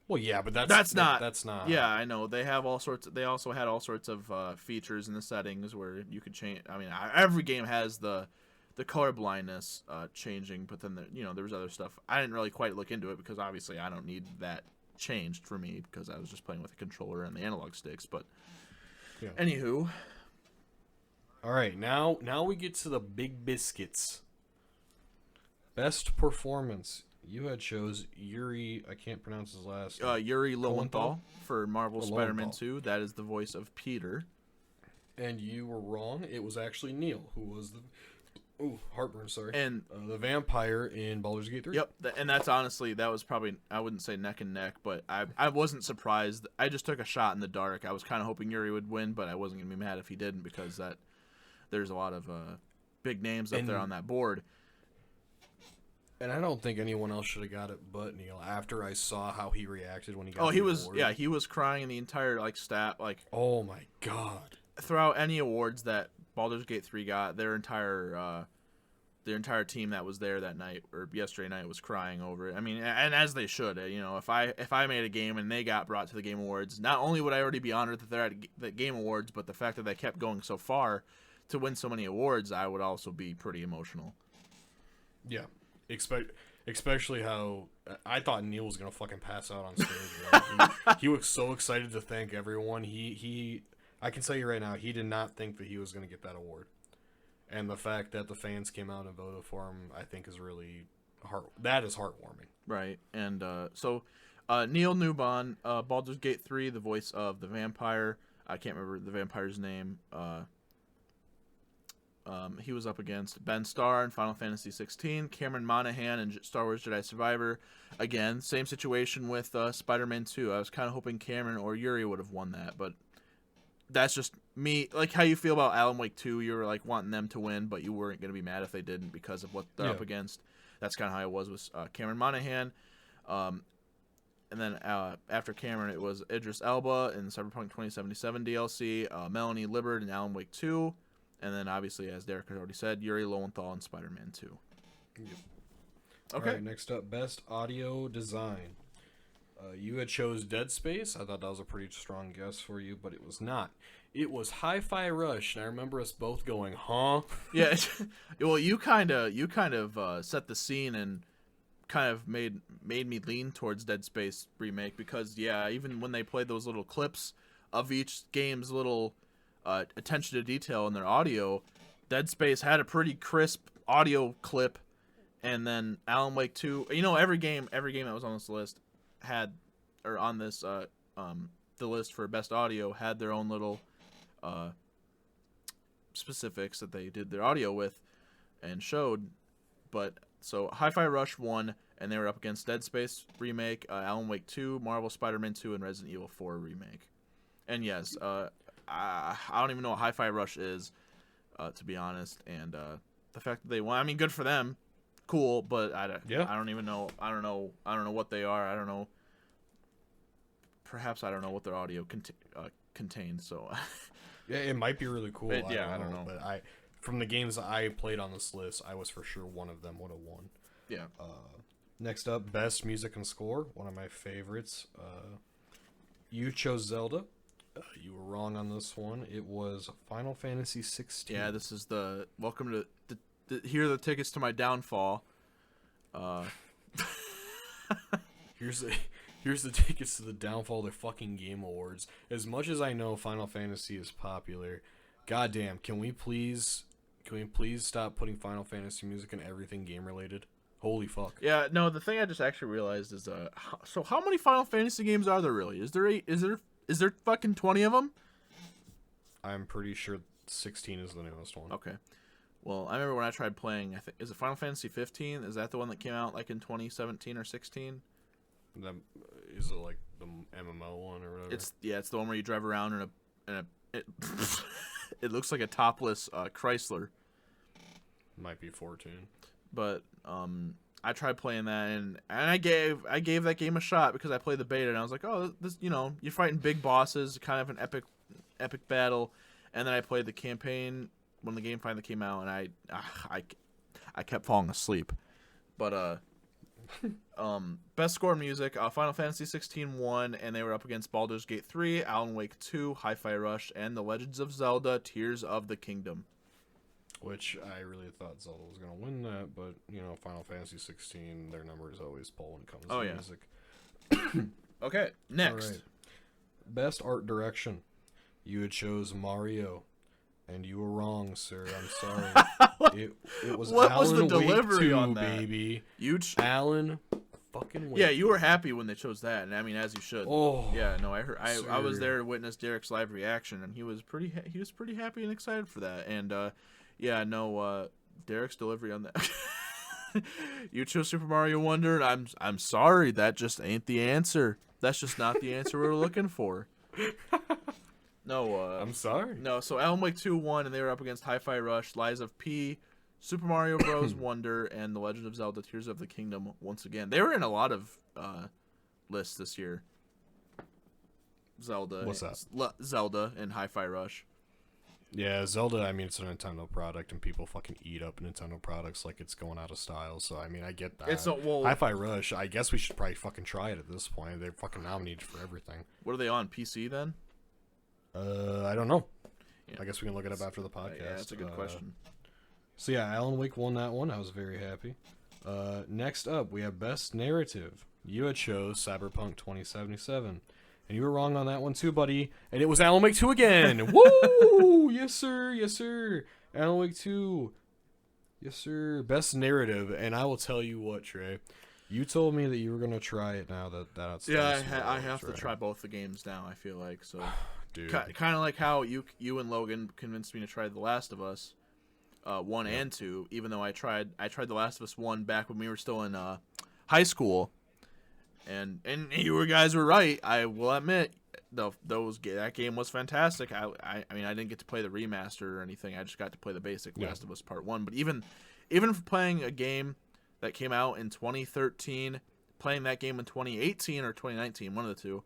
Well, yeah, but that's not. Yeah, I know. They have all sorts. They also had all sorts of features in the settings where you could change. I mean, every game has the color blindness changing, but then there was other stuff. I didn't really quite look into it because obviously I don't need that changed for me because I was just playing with a controller and the analog sticks. But anywho. All right, now we get to the big biscuits. Best performance. You had chose Yuri. I can't pronounce his last name. Yuri Lowenthal for Marvel Spider-Man 2. That is the voice of Peter. And you were wrong. It was actually Neil who was Ooh, heartburn. Sorry. And The vampire in Baldur's Gate 3. yep, and that's honestly, that was probably, I wouldn't say neck and neck, but I wasn't surprised. I just took a shot in the dark. I was kind of hoping Yuri would win, but I wasn't gonna be mad if he didn't, because there's a lot of big names up there on that board. And I don't think anyone else should have got it but Neil, after I saw how he reacted when he got Oh, he the was, award. yeah, he was crying in the entire Oh my god. throughout any awards that Baldur's Gate 3 got, their entire team that was there that night or yesterday night was crying over it. I mean, and as they should. You know, if I made a game and they got brought to the Game Awards, not only would I already be honored that they're at the Game Awards, but the fact that they kept going so far to win so many awards, I would also be pretty emotional. Yeah. Especially how I thought Neil was gonna fucking pass out on stage. He was so excited to thank everyone. I can tell you right now, he did not think that he was gonna get that award. And the fact that the fans came out and voted for him, I think, is really that is heartwarming. Right. And so Neil Newbon, Baldur's Gate 3, the voice of the vampire. I can't remember the vampire's name. He was up against Ben Starr in Final Fantasy 16, Cameron Monaghan in Star Wars Jedi Survivor. Again, same situation with Spider-Man 2. I was kind of hoping Cameron or Yuri would have won that, but that's just me. Like how you feel about Alan Wake 2, you were like wanting them to win, but you weren't going to be mad if they didn't because of what they're up against. That's kind of how I was with Cameron Monaghan. And then after Cameron, it was Idris Elba in Cyberpunk 2077 DLC, Melanie Libbard in Alan Wake 2, and then obviously, as Derek had already said, Yuri Lowenthal in Spider-Man 2. Yep. Okay. All right, next up, Best Audio Design. You had chose Dead Space. I thought that was a pretty strong guess for you, but it was not. It was Hi-Fi Rush, and I remember us both going, "Huh?" Yeah. Well, you kind of set the scene and kind of made me lean towards Dead Space remake because even when they played those little clips of each game's little attention to detail in their audio, Dead Space had a pretty crisp audio clip, and then Alan Wake 2. You know, every game that was on this list had, or on this the list for best audio had their own little specifics that they did their audio with and showed. But so Hi-Fi Rush won, and they were up against Dead Space remake, Alan Wake 2, Marvel Spider-Man 2, and Resident Evil 4 remake. And yes, I don't even know what Hi-Fi Rush is, to be honest. And the fact that they won, I mean, good for them, cool. But I don't even know. I don't know what they are. I don't know. Perhaps I don't know what their audio contains. So yeah, it might be really cool. I don't know. But from the games I played on this list, I was for sure one of them would have won. Yeah. Next up, Best Music and Score, one of my favorites. You chose Zelda. You were wrong on this one. It was Final Fantasy 16. Yeah, this is the welcome to here are the tickets to my downfall. Here's the tickets to the downfall of the fucking Game Awards. As much as I know Final Fantasy is popular, goddamn, can we please stop putting Final Fantasy music in everything game related? Holy fuck. Yeah, no, the thing I just actually realized is so how many Final Fantasy games are there really? Is there fucking 20 of them? I'm pretty sure 16 is the newest one. Okay. Well, I remember when I tried playing, I think, is it Final Fantasy 15? Is that the one that came out like in 2017 or 16? That, is it like the MMO one or whatever? It's the one where you drive around it looks like a topless Chrysler. Might be 14. But I tried playing that and I gave that game a shot because I played the beta and I was like, oh, this, you know, you're fighting big bosses, kind of an epic battle, and then I played the campaign when the game finally came out, and I kept falling asleep. But best score music, Final Fantasy 16 won, and they were up against Baldur's Gate 3, Alan Wake 2, Hi-Fi Rush, and The Legends of Zelda: Tears of the Kingdom. Which I really thought Zelda was going to win that, but, you know, Final Fantasy 16, their numbers always pull when it comes to music. Okay, next. Right. Best art direction. You had chose Mario, and you were wrong, sir. I'm sorry. it was what Alan was the delivery Wake 2, on that? baby. Alan fucking Wake. Yeah, you were happy when they chose that, and I mean, as you should. Oh. Yeah, no, I heard. I was there to witness Derek's live reaction, and he was pretty happy and excited for that. And Derek's delivery on that. You chose Super Mario Wonder, and I'm sorry, that just ain't the answer. That's just not the answer we're looking for. No, I'm sorry. no. So Alan Wake 2 won, and they were up against Hi-Fi Rush, Lies of P, Super Mario Bros. Wonder, and The Legend of Zelda: Tears of the Kingdom. Once again, they were in a lot of lists this year. Zelda. What's that? Zelda and Hi-Fi Rush. Yeah, Zelda, I mean, it's a Nintendo product, and people fucking eat up Nintendo products like it's going out of style, so, I mean, I get that. It's not, well, Hi-Fi Rush, I guess we should probably fucking try it at this point. They're fucking nominated for everything. What are they on, PC then? I don't know. Yeah. I guess we can look it up after the podcast. Yeah, that's a good question. So, yeah, Alan Wake won that one. I was very happy. Next up, we have Best Narrative. You had chose Cyberpunk 2077. And you were wrong on that one too, buddy. And it was Alan Wake 2 again. Woo! Yes, sir. Yes, sir. Alan Wake 2. Yes, sir. Best narrative. And I will tell you what, Trey. You told me that you were going to try it now that's... Yeah, I have to try both the games now, I feel like. So, dude. Kind of like how you and Logan convinced me to try The Last of Us 1 and 2, even though I tried The Last of Us 1 back when we were still in high school. And you guys were right. I will admit, that game was fantastic. I mean, I didn't get to play the remaster or anything. I just got to play the basic Last of Us Part 1. But even for playing a game that came out in 2013, playing that game in 2018 or 2019, one of the two,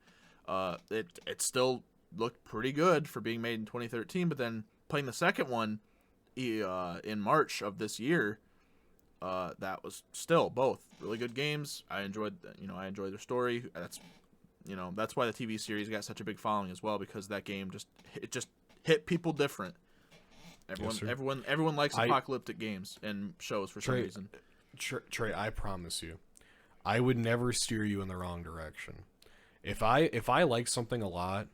it still looked pretty good for being made in 2013. But then playing the second one in March of this year, that was still both really good games. I enjoyed their story. That's why the TV series got such a big following as well, because that game just hit people different. Everyone likes apocalyptic games and shows for some reason. Trey, I promise you, I would never steer you in the wrong direction. If I like something a lot,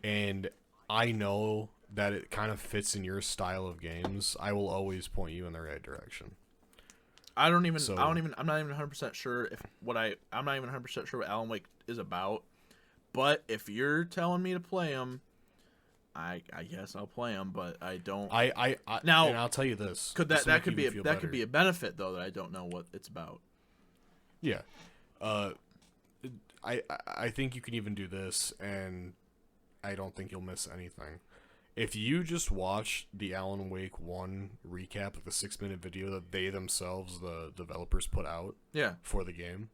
and I know that it kind of fits in your style of games, I will always point you in the right direction. I'm not even 100% sure I'm not even 100% sure what Alan Wake is about. But if you're telling me to play him, I guess I'll play him. But I don't. Now, and I'll tell you this. Could that could be a benefit though, that I don't know what it's about. Yeah, I think you can even do this, and I don't think you'll miss anything. If you just watch the Alan Wake 1 recap, like the 6-minute video that they themselves, the developers, put out for the game,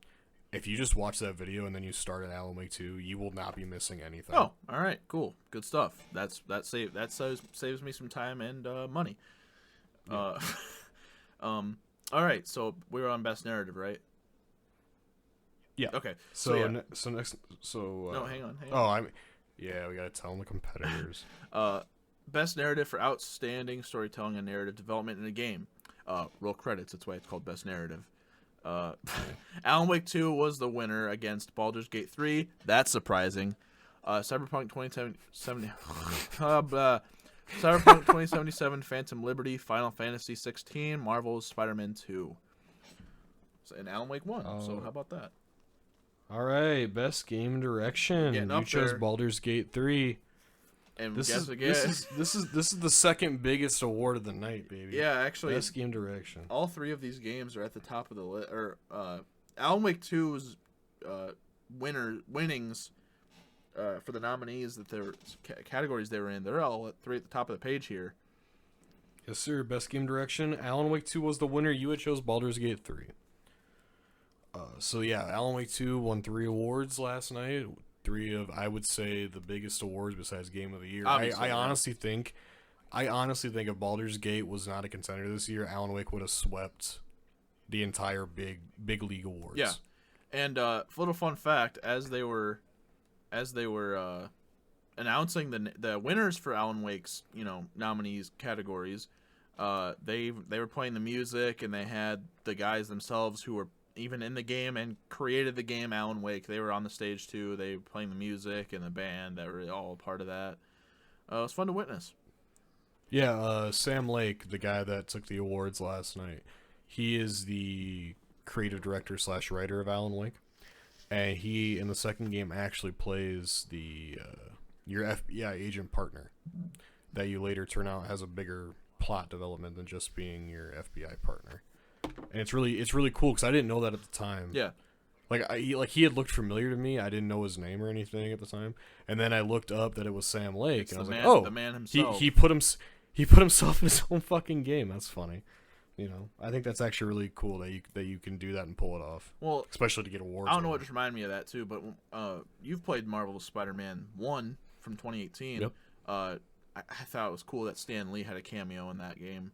if you just watch that video and then you start at Alan Wake 2, you will not be missing anything. Oh, all right, cool, good stuff. That saves me some time and money. Yeah. All right, so we were on Best Narrative, right? Yeah. Okay. So no, hang on. Oh, we gotta tell them the competitors. Best narrative for outstanding storytelling and narrative development in a game. Roll credits. That's why it's called Best Narrative. Alan Wake 2 was the winner against Baldur's Gate 3. That's surprising. Cyberpunk 2077. Cyberpunk 2077, Phantom Liberty, Final Fantasy 16, Marvel's Spider-Man 2. And Alan Wake 1. So how about that? All right, best game direction. You chose Baldur's Gate 3. And this is the second biggest award of the night, baby. Yeah, actually, best game direction. All three of these games are at the top of the list. Or Alan Wake 2's winnings for the nominees that their categories they were in. They're all at the top of the page here. Yes, sir. Best game direction. Alan Wake 2 was the winner. You had chose Baldur's Gate 3. So yeah, Alan Wake 2 won 3 awards last night. 3 of, I would say, the biggest awards besides Game of the Year. I honestly think if Baldur's Gate was not a contender this year, Alan Wake would have swept the entire big league awards. Yeah, and little fun fact: as they were announcing the winners for Alan Wake's nominees categories, they were playing the music, and they had the guys themselves who were even in the game and created the game Alan Wake. They were on the stage too. They were playing the music and the band that were all a part of that. It was fun to witness. Yeah, Sam Lake, the guy that took the awards last night, he is the creative director / writer of Alan Wake, and he in the second game actually plays your FBI agent partner that you later turn out has a bigger plot development than just being your FBI partner. And it's really cool because I didn't know that at the time. Yeah. He had looked familiar to me. I didn't know his name or anything at the time. And then I looked up that it was Sam Lake, It's and I was the like, man, oh, the man himself. he put himself in his own fucking game. That's funny. I think that's actually really cool that you can do that and pull it off. Well, especially to get awards. I don't know what just reminded me of that too, but you've played Marvel's Spider-Man 1 from 2018. Yep. I thought it was cool that Stan Lee had a cameo in that game.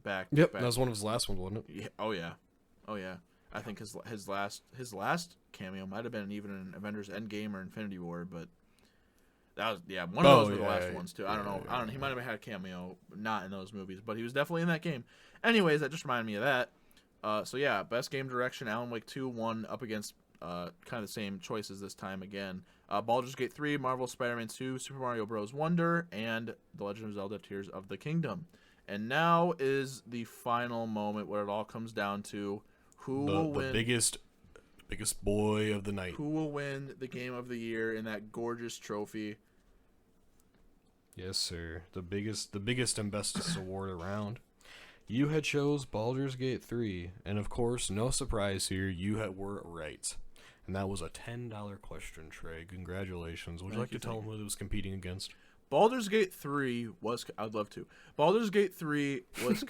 Back. That was one of his last ones, wasn't it? Yeah. Oh yeah. I think his last cameo might have been even in Avengers Endgame or Infinity War, but that was one of those were the last ones too. I don't know. He might have had a cameo, not in those movies, but he was definitely in that game. Anyways, that just reminded me of that. So yeah, best game direction, Alan Wake 2 won up against kind of the same choices this time again. Baldur's Gate 3, Marvel Spider-Man 2, Super Mario Bros. Wonder, and The Legend of Zelda: Tears of the Kingdom. And now is the final moment where it all comes down to who will win. The biggest boy of the night. Who will win the game of the year in that gorgeous trophy? Yes, sir. The biggest and bestest award around. You had chose Baldur's Gate 3, and of course, no surprise here, you were right. And that was a $10 question, Trey. Congratulations. Would you like to tell them what it was competing against? Baldur's Gate 3 was... I'd love to. Baldur's Gate 3 was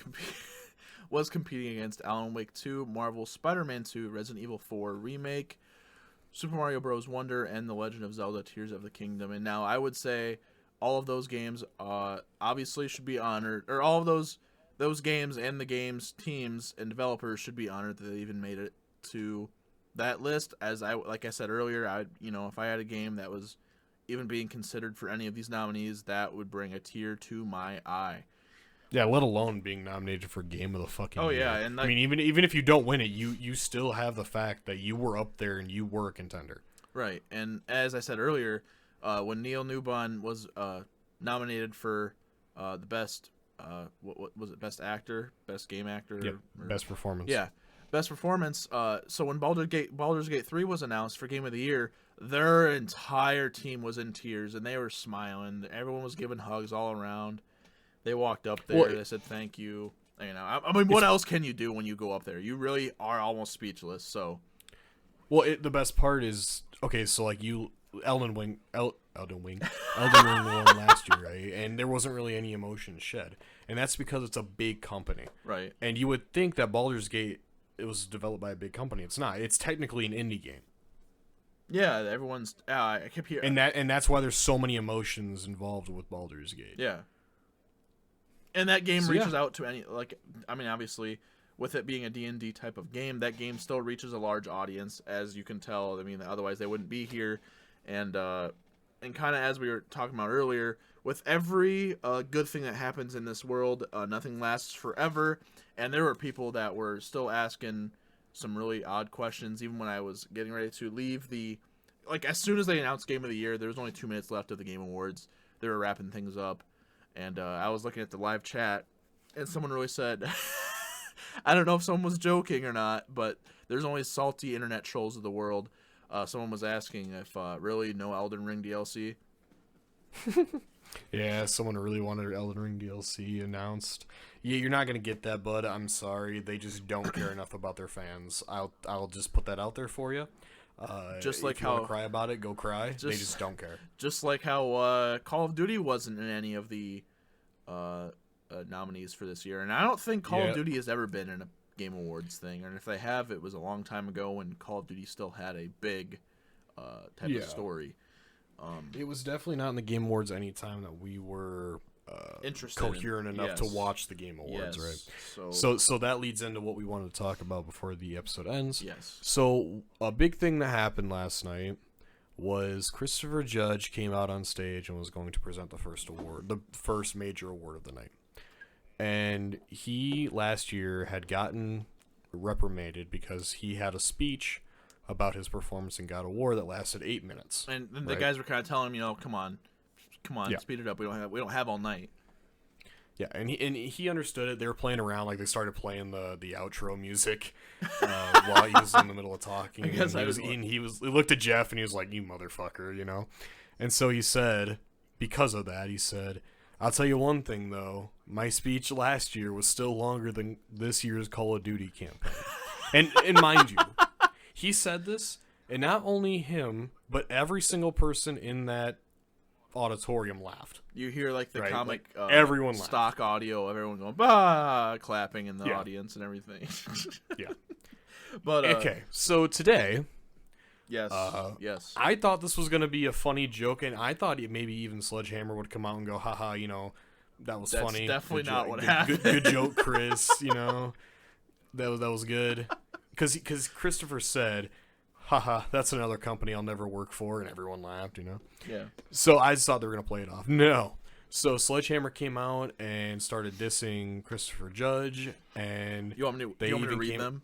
was competing against Alan Wake 2, Marvel Spider-Man 2, Resident Evil 4 Remake, Super Mario Bros. Wonder, and The Legend of Zelda: Tears of the Kingdom. And now I would say all of those games obviously should be honored, or all of those games and the games teams and developers should be honored that they even made it to that list. As like I said earlier, if I had a game that was even being considered for any of these nominees, that would bring a tear to my eye. Yeah, let alone being nominated for Game of the fucking Year. Yeah, and I mean, even if you don't win it, you still have the fact that you were up there and you were a contender. Right, and as I said earlier, when Neil Newbon was nominated for the best, what was it, best actor, best game actor, yep. Best performance. Yeah, best performance. So when Baldur's Gate 3 was announced for Game of the Year, their entire team was in tears and they were smiling. Everyone was giving hugs all around. They walked up there. They said thank you. I mean, what else can you do when you go up there? You really are almost speechless. So, the best part is so like Elden Ring won last year, right? And there wasn't really any emotion shed, and that's because it's a big company, right? And you would think that Baldur's Gate it was developed by a big company. It's not. It's technically an indie game. Yeah, everyone's. I kept hearing, and that's why there's so many emotions involved with Baldur's Gate. Yeah. And that game reaches out to any, obviously, with it being a D&D type of game, that game still reaches a large audience, as you can tell. I mean, otherwise they wouldn't be here. And kind of as we were talking about earlier, with every good thing that happens in this world, nothing lasts forever. And there were people that were still asking some really odd questions, even when I was getting ready to leave as soon as they announced Game of the Year, there was only 2 minutes left of the Game Awards. They were wrapping things up. And I was looking at the live chat, and someone really said, I don't know if someone was joking or not, but there's only salty internet trolls of the world. Someone was asking if really no Elden Ring DLC. Yeah, someone really wanted Elden Ring DLC announced. Yeah, you're not going to get that, bud. I'm sorry. They just don't care enough about their fans. I'll just put that out there for you. Just like if you how want to cry about it, go cry. They just don't care. Just like how Call of Duty wasn't in any of the nominees for this year, and I don't think Call of Duty has ever been in a Game Awards thing, and if they have, it was a long time ago when Call of Duty still had a big type of story. It was definitely not in the Game Awards any time that we were interested, coherent enough to watch the Game Awards, right? So that leads into what we wanted to talk about before the episode ends. Yes. So a big thing that happened last night was Christopher Judge came out on stage and was going to present the first major award of the night. And he last year had gotten reprimanded because he had a speech about his performance in God of War that lasted 8 minutes. And the guys were kind of telling him, come on, speed it up. We don't have all night. Yeah, and he understood it. They were playing around, like they started playing the outro music while he was in the middle of talking. He looked at Jeff and he was like, "You motherfucker," And so he said, because of that, he said, I'll tell you one thing though. My speech last year was still longer than this year's Call of Duty campaign. And mind you, he said this, and not only him, but every single person in that auditorium laughed. You hear like the Right, comic like, everyone laughed. stock audio of everyone going bah, clapping in the audience and everything. Yeah. But Okay, so today, yes, yes. I thought this was going to be a funny joke, and I thought maybe even Sledgehammer would come out and go, haha, that was That's funny. definitely Good not joke. what Good- happened. Good joke, Chris, That was good. Because Christopher said, haha, that's another company I'll never work for, and everyone laughed, Yeah. So I just thought they were going to play it off. No. So Sledgehammer came out and started dissing Christopher Judge, and You want me to, read them?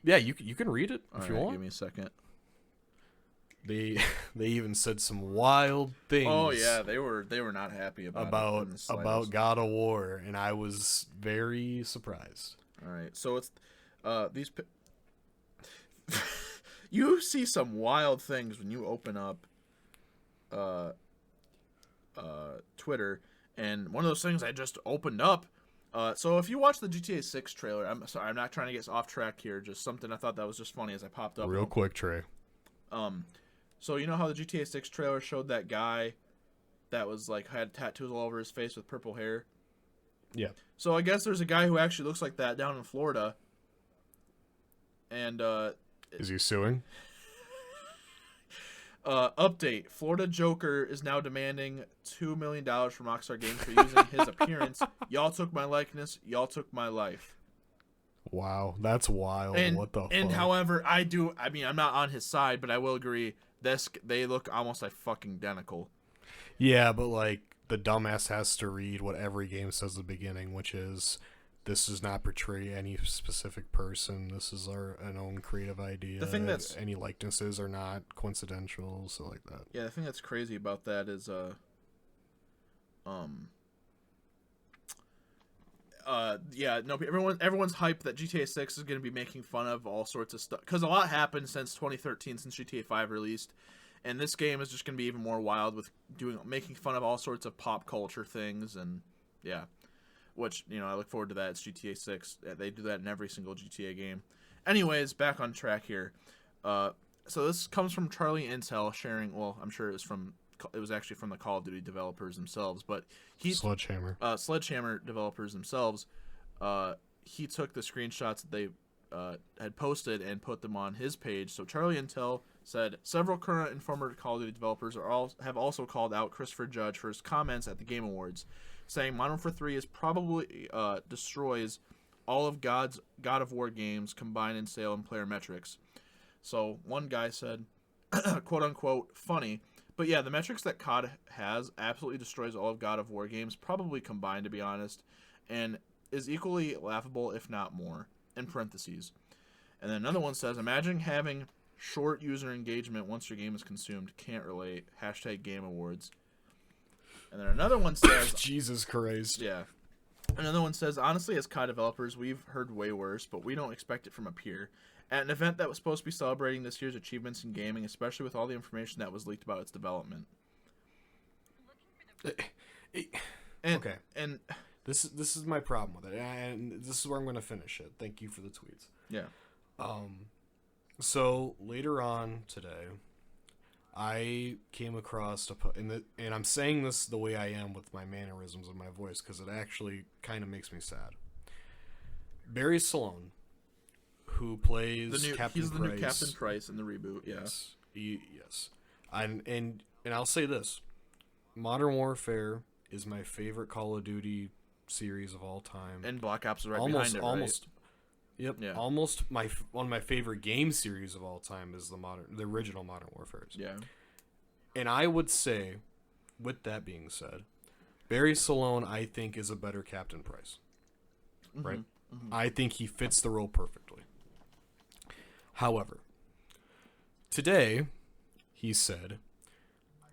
Yeah, you can read it if you All right, want. give me a second. They even said some wild things. Oh yeah, they were not happy about God of War, and I was very surprised. All right, so it's these. You see some wild things when you open up Twitter, and one of those things I just opened up. So if you watch the GTA 6 trailer, I'm sorry, I'm not trying to get off track here. Just something I thought that was just funny as I popped up. Real quick, Trey. So you know how the GTA 6 trailer showed that guy that was like had tattoos all over his face with purple hair? Yeah. So I guess there's a guy who actually looks like that down in Florida. And Is he suing? update: Florida Joker is now demanding $2 million from Rockstar Games for using his appearance. Y'all took my likeness. Y'all took my life. Wow, that's wild. And, what the and fuck? however, I mean, I'm not on his side, but I will agree. They look almost like fucking identical. Yeah, but like the dumbass has to read what every game says at the beginning, which is, this does not portray any specific person. This is an own creative idea. The thing that's any likenesses are not coincidental, so like that. Yeah, the thing that's crazy about that is everyone's hyped that GTA 6 is going to be making fun of all sorts of stuff, because a lot happened since 2013, since GTA 5 released, and this game is just going to be even more wild with making fun of all sorts of pop culture things, and yeah, which I look forward to that. It's GTA 6. They do that in every single GTA game. Anyways, back on track here. So this comes from Charlie Intel sharing. Well, I'm sure it was actually from the Call of Duty developers themselves, but Sledgehammer developers themselves. He took the screenshots that they had posted and put them on his page. So Charlie Intel said several current and former Call of Duty developers have also called out Christopher Judge for his comments at the Game Awards, saying Modern Warfare 3 is probably destroys all of God of War games combined in sale and player metrics. So one guy said, quote unquote, funny, but yeah, the metrics that COD has absolutely destroys all of God of War games, probably combined, to be honest, and is equally laughable, if not more, in parentheses. And then another one says, imagine having short user engagement once your game is consumed. Can't relate. # Game Awards. And then another one says, Jesus Christ. Yeah. Another one says, honestly, as COD developers, we've heard way worse, but we don't expect it from a peer. At an event that was supposed to be celebrating this year's achievements in gaming, especially with all the information that was leaked about its development. Okay. And this is my problem with it, and this is where I'm going to finish it. Thank you for the tweets. Yeah. So later on today, I came across and I'm saying this the way I am with my mannerisms of my voice because it actually kind of makes me sad. Barry Salone, who plays Captain Price. He's the new Captain Price in the reboot. Yeah. Yes. Yes. And I'll say this: Modern Warfare is my favorite Call of Duty series of all time. And Black Ops is right behind it, right? Yep. Yeah. Almost one of my favorite game series of all time is the original Modern Warfare. Yeah. And I would say, with that being said, Barry Salone, I think, is a better Captain Price. Mm-hmm. Right? Mm-hmm. I think he fits the role perfectly. However, today, he said,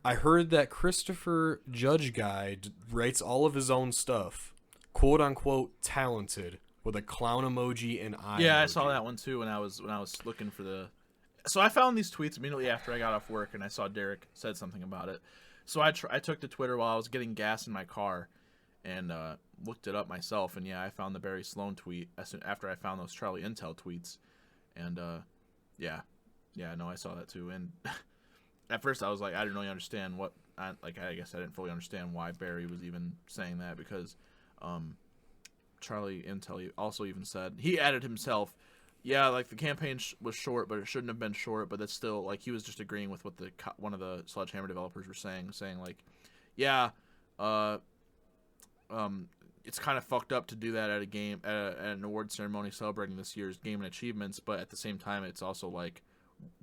I heard that Christopher Judge guy writes all of his own stuff, quote unquote talented, with a clown emoji and eye. Yeah, emoji. I saw that one too when I was looking for the. So I found these tweets immediately after I got off work, and I saw Derek said something about it. So I took to Twitter while I was getting gas in my car, and looked it up myself. And yeah, I found the Barry Sloan tweet after I found those Charlie Intel tweets, and yeah, no, I saw that too. And at first I was like, I didn't really understand what. I guess I didn't fully understand why Barry was even saying that, because Charlie Intel also even said, he added himself, yeah, like the campaign was short, but it shouldn't have been short. But that's still, like, he was just agreeing with what one of the Sledgehammer developers were saying like, yeah, it's kind of fucked up to do that at a game at an award ceremony celebrating this year's game and achievements, but at the same time, it's also like,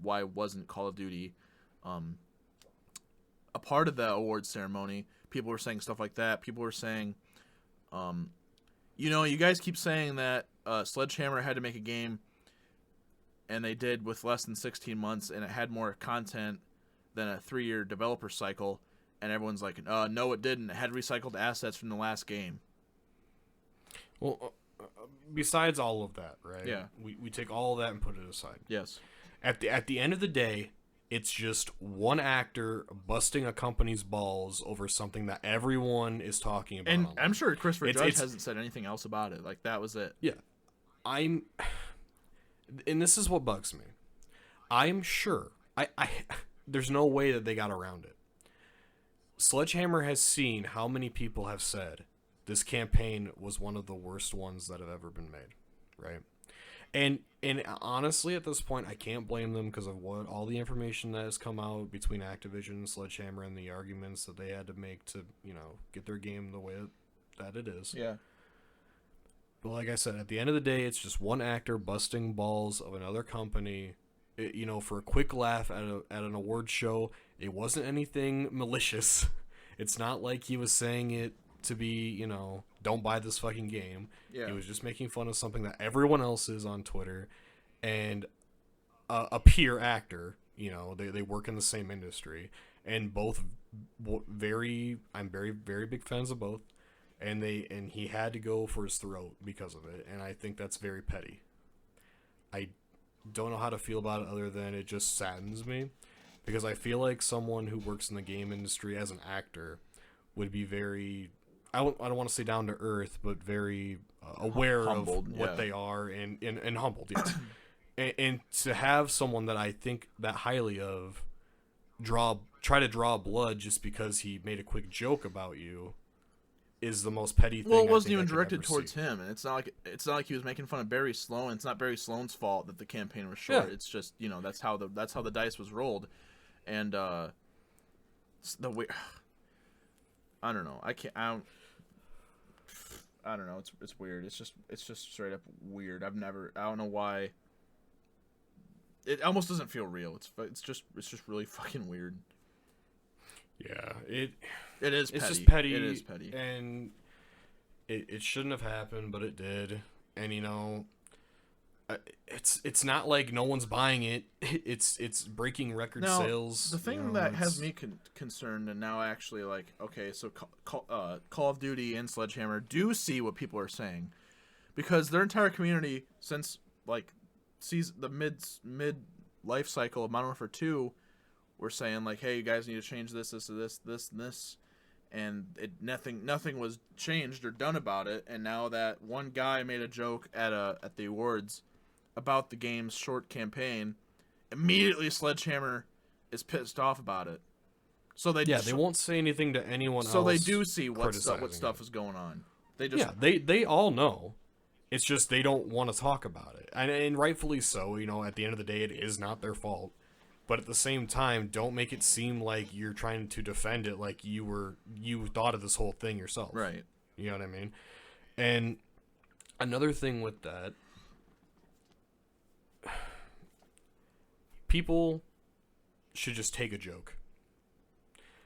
why wasn't Call of Duty a part of the awards ceremony? People were saying stuff like that. People were saying, you guys keep saying that Sledgehammer had to make a game, and they did with less than 16 months, and it had more content than a 3-year developer cycle. And everyone's like, no, it didn't. It had recycled assets from the last game. Well, besides all of that, right? Yeah. We take all of that and put it aside. Yes. At the end of the day, it's just one actor busting a company's balls over something that everyone is talking about. And I'm sure Christopher Judge hasn't said anything else about it. Like, that was it. Yeah. And this is what bugs me. I'm sure. There's no way that they got around it. Sledgehammer has seen how many people have said this campaign was one of the worst ones that have ever been made, right? And honestly, at this point, I can't blame them because of what all the information that has come out between Activision and Sledgehammer and the arguments that they had to make to, get their game the way that it is. Yeah. But like I said, at the end of the day, it's just one actor busting balls of another company, for a quick laugh at an award show. It wasn't anything malicious. It's not like he was saying it to be, don't buy this fucking game. Yeah. He was just making fun of something that everyone else is on Twitter, and a peer actor. They work in the same industry, and both I'm very, very big fans of both, and he had to go for his throat because of it, and I think that's very petty. I don't know how to feel about it other than it just saddens me, because I feel like someone who works in the game industry as an actor would be very, I don't want to say down to earth, but very aware humbled, of what they are and humbled, yes. and to have someone that I think that highly of try to draw blood just because he made a quick joke about you is the most petty thing. Well, it wasn't even directed towards him, and it's not like he was making fun of Barry Sloan. It's not Barry Sloan's fault that the campaign was short. Yeah. It's just that's how the dice was rolled, and the way I don't know. I don't know. It's weird. It's just straight up weird. I don't know why. It almost doesn't feel real. It's just really fucking weird. Yeah, it is. It's petty. just petty. It is petty, and it shouldn't have happened, but it did. And it's not like no one's buying it. It's breaking record sales. The thing that has me concerned, and now actually okay, so Call of Duty and Sledgehammer do see what people are saying, because their entire community since sees the mid life cycle of Modern Warfare 2. We're saying hey, you guys need to change this, and this, and nothing was changed or done about it. And now that one guy made a joke at the awards about the game's short campaign, immediately Sledgehammer is pissed off about it. So they won't say anything to anyone else. So they do see what stuff is going on. They all know. It's just they don't want to talk about it, and rightfully so. At the end of the day, it is not their fault. But at the same time, don't make it seem like you're trying to defend it like you thought of this whole thing yourself. Right. You know what I mean? And another thing with that, people should just take a joke.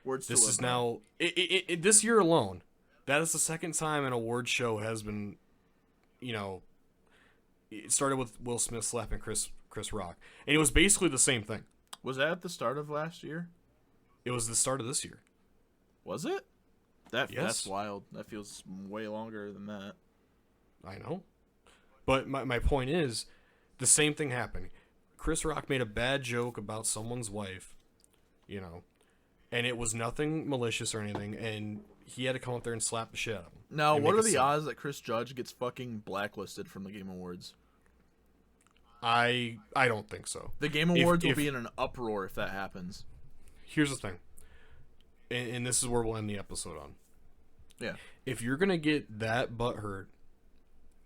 This is now this year alone. That is the second time an award show has been, it started with Will Smith slapping Chris Rock, and it was basically the same thing. Was that at the start of last year? It was the start of this year. Was it? Yes. That's wild. That feels way longer than that. I know. But my point is, the same thing happened. Chris Rock made a bad joke about someone's wife, and it was nothing malicious or anything, and he had to come up there and slap the shit out of him. Now, and what make are a the scene. odds that Chris Judge gets fucking blacklisted from the Game Awards? I don't think so. The Game Awards will be in an uproar if that happens. Here's the thing, and this is where we'll end the episode on. Yeah. If you're gonna get that butthurt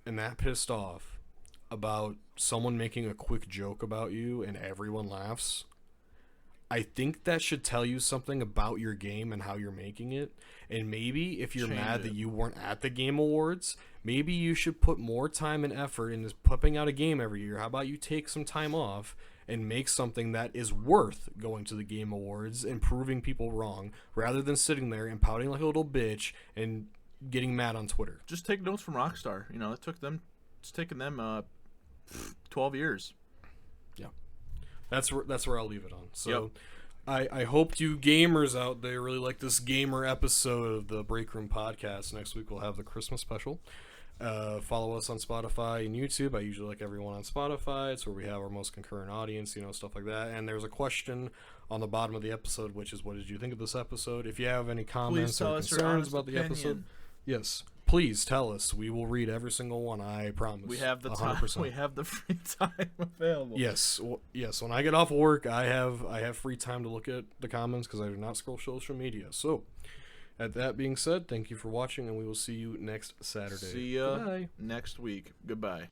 and that pissed off about someone making a quick joke about you and everyone laughs, I think that should tell you something about your game and how you're making it. And maybe if you're mad that you weren't at the Game Awards, maybe you should put more time and effort into pumping out a game every year. How about you take some time off and make something that is worth going to the Game Awards and proving people wrong, rather than sitting there and pouting like a little bitch and getting mad on Twitter. Just take notes from Rockstar. You know, it's taken them 12 years. Yeah. That's where I'll leave it on. So I hope you gamers out there really like this gamer episode of the Break Room Podcast. Next week we'll have the Christmas special. Follow us on Spotify and YouTube. I usually like everyone on Spotify. It's where we have our most concurrent audience, stuff like that. And there's a question on the bottom of the episode, which is, what did you think of this episode? If you have any comments or concerns about the episode, yes, please tell us. We will read every single one. I promise. We have the 100%. time. We have the free time available. Yes. When I get off work, I have free time to look at the comments because I do not scroll social media. So, at that being said, thank you for watching, and we will see you next Saturday. See ya Goodbye. next week. Goodbye.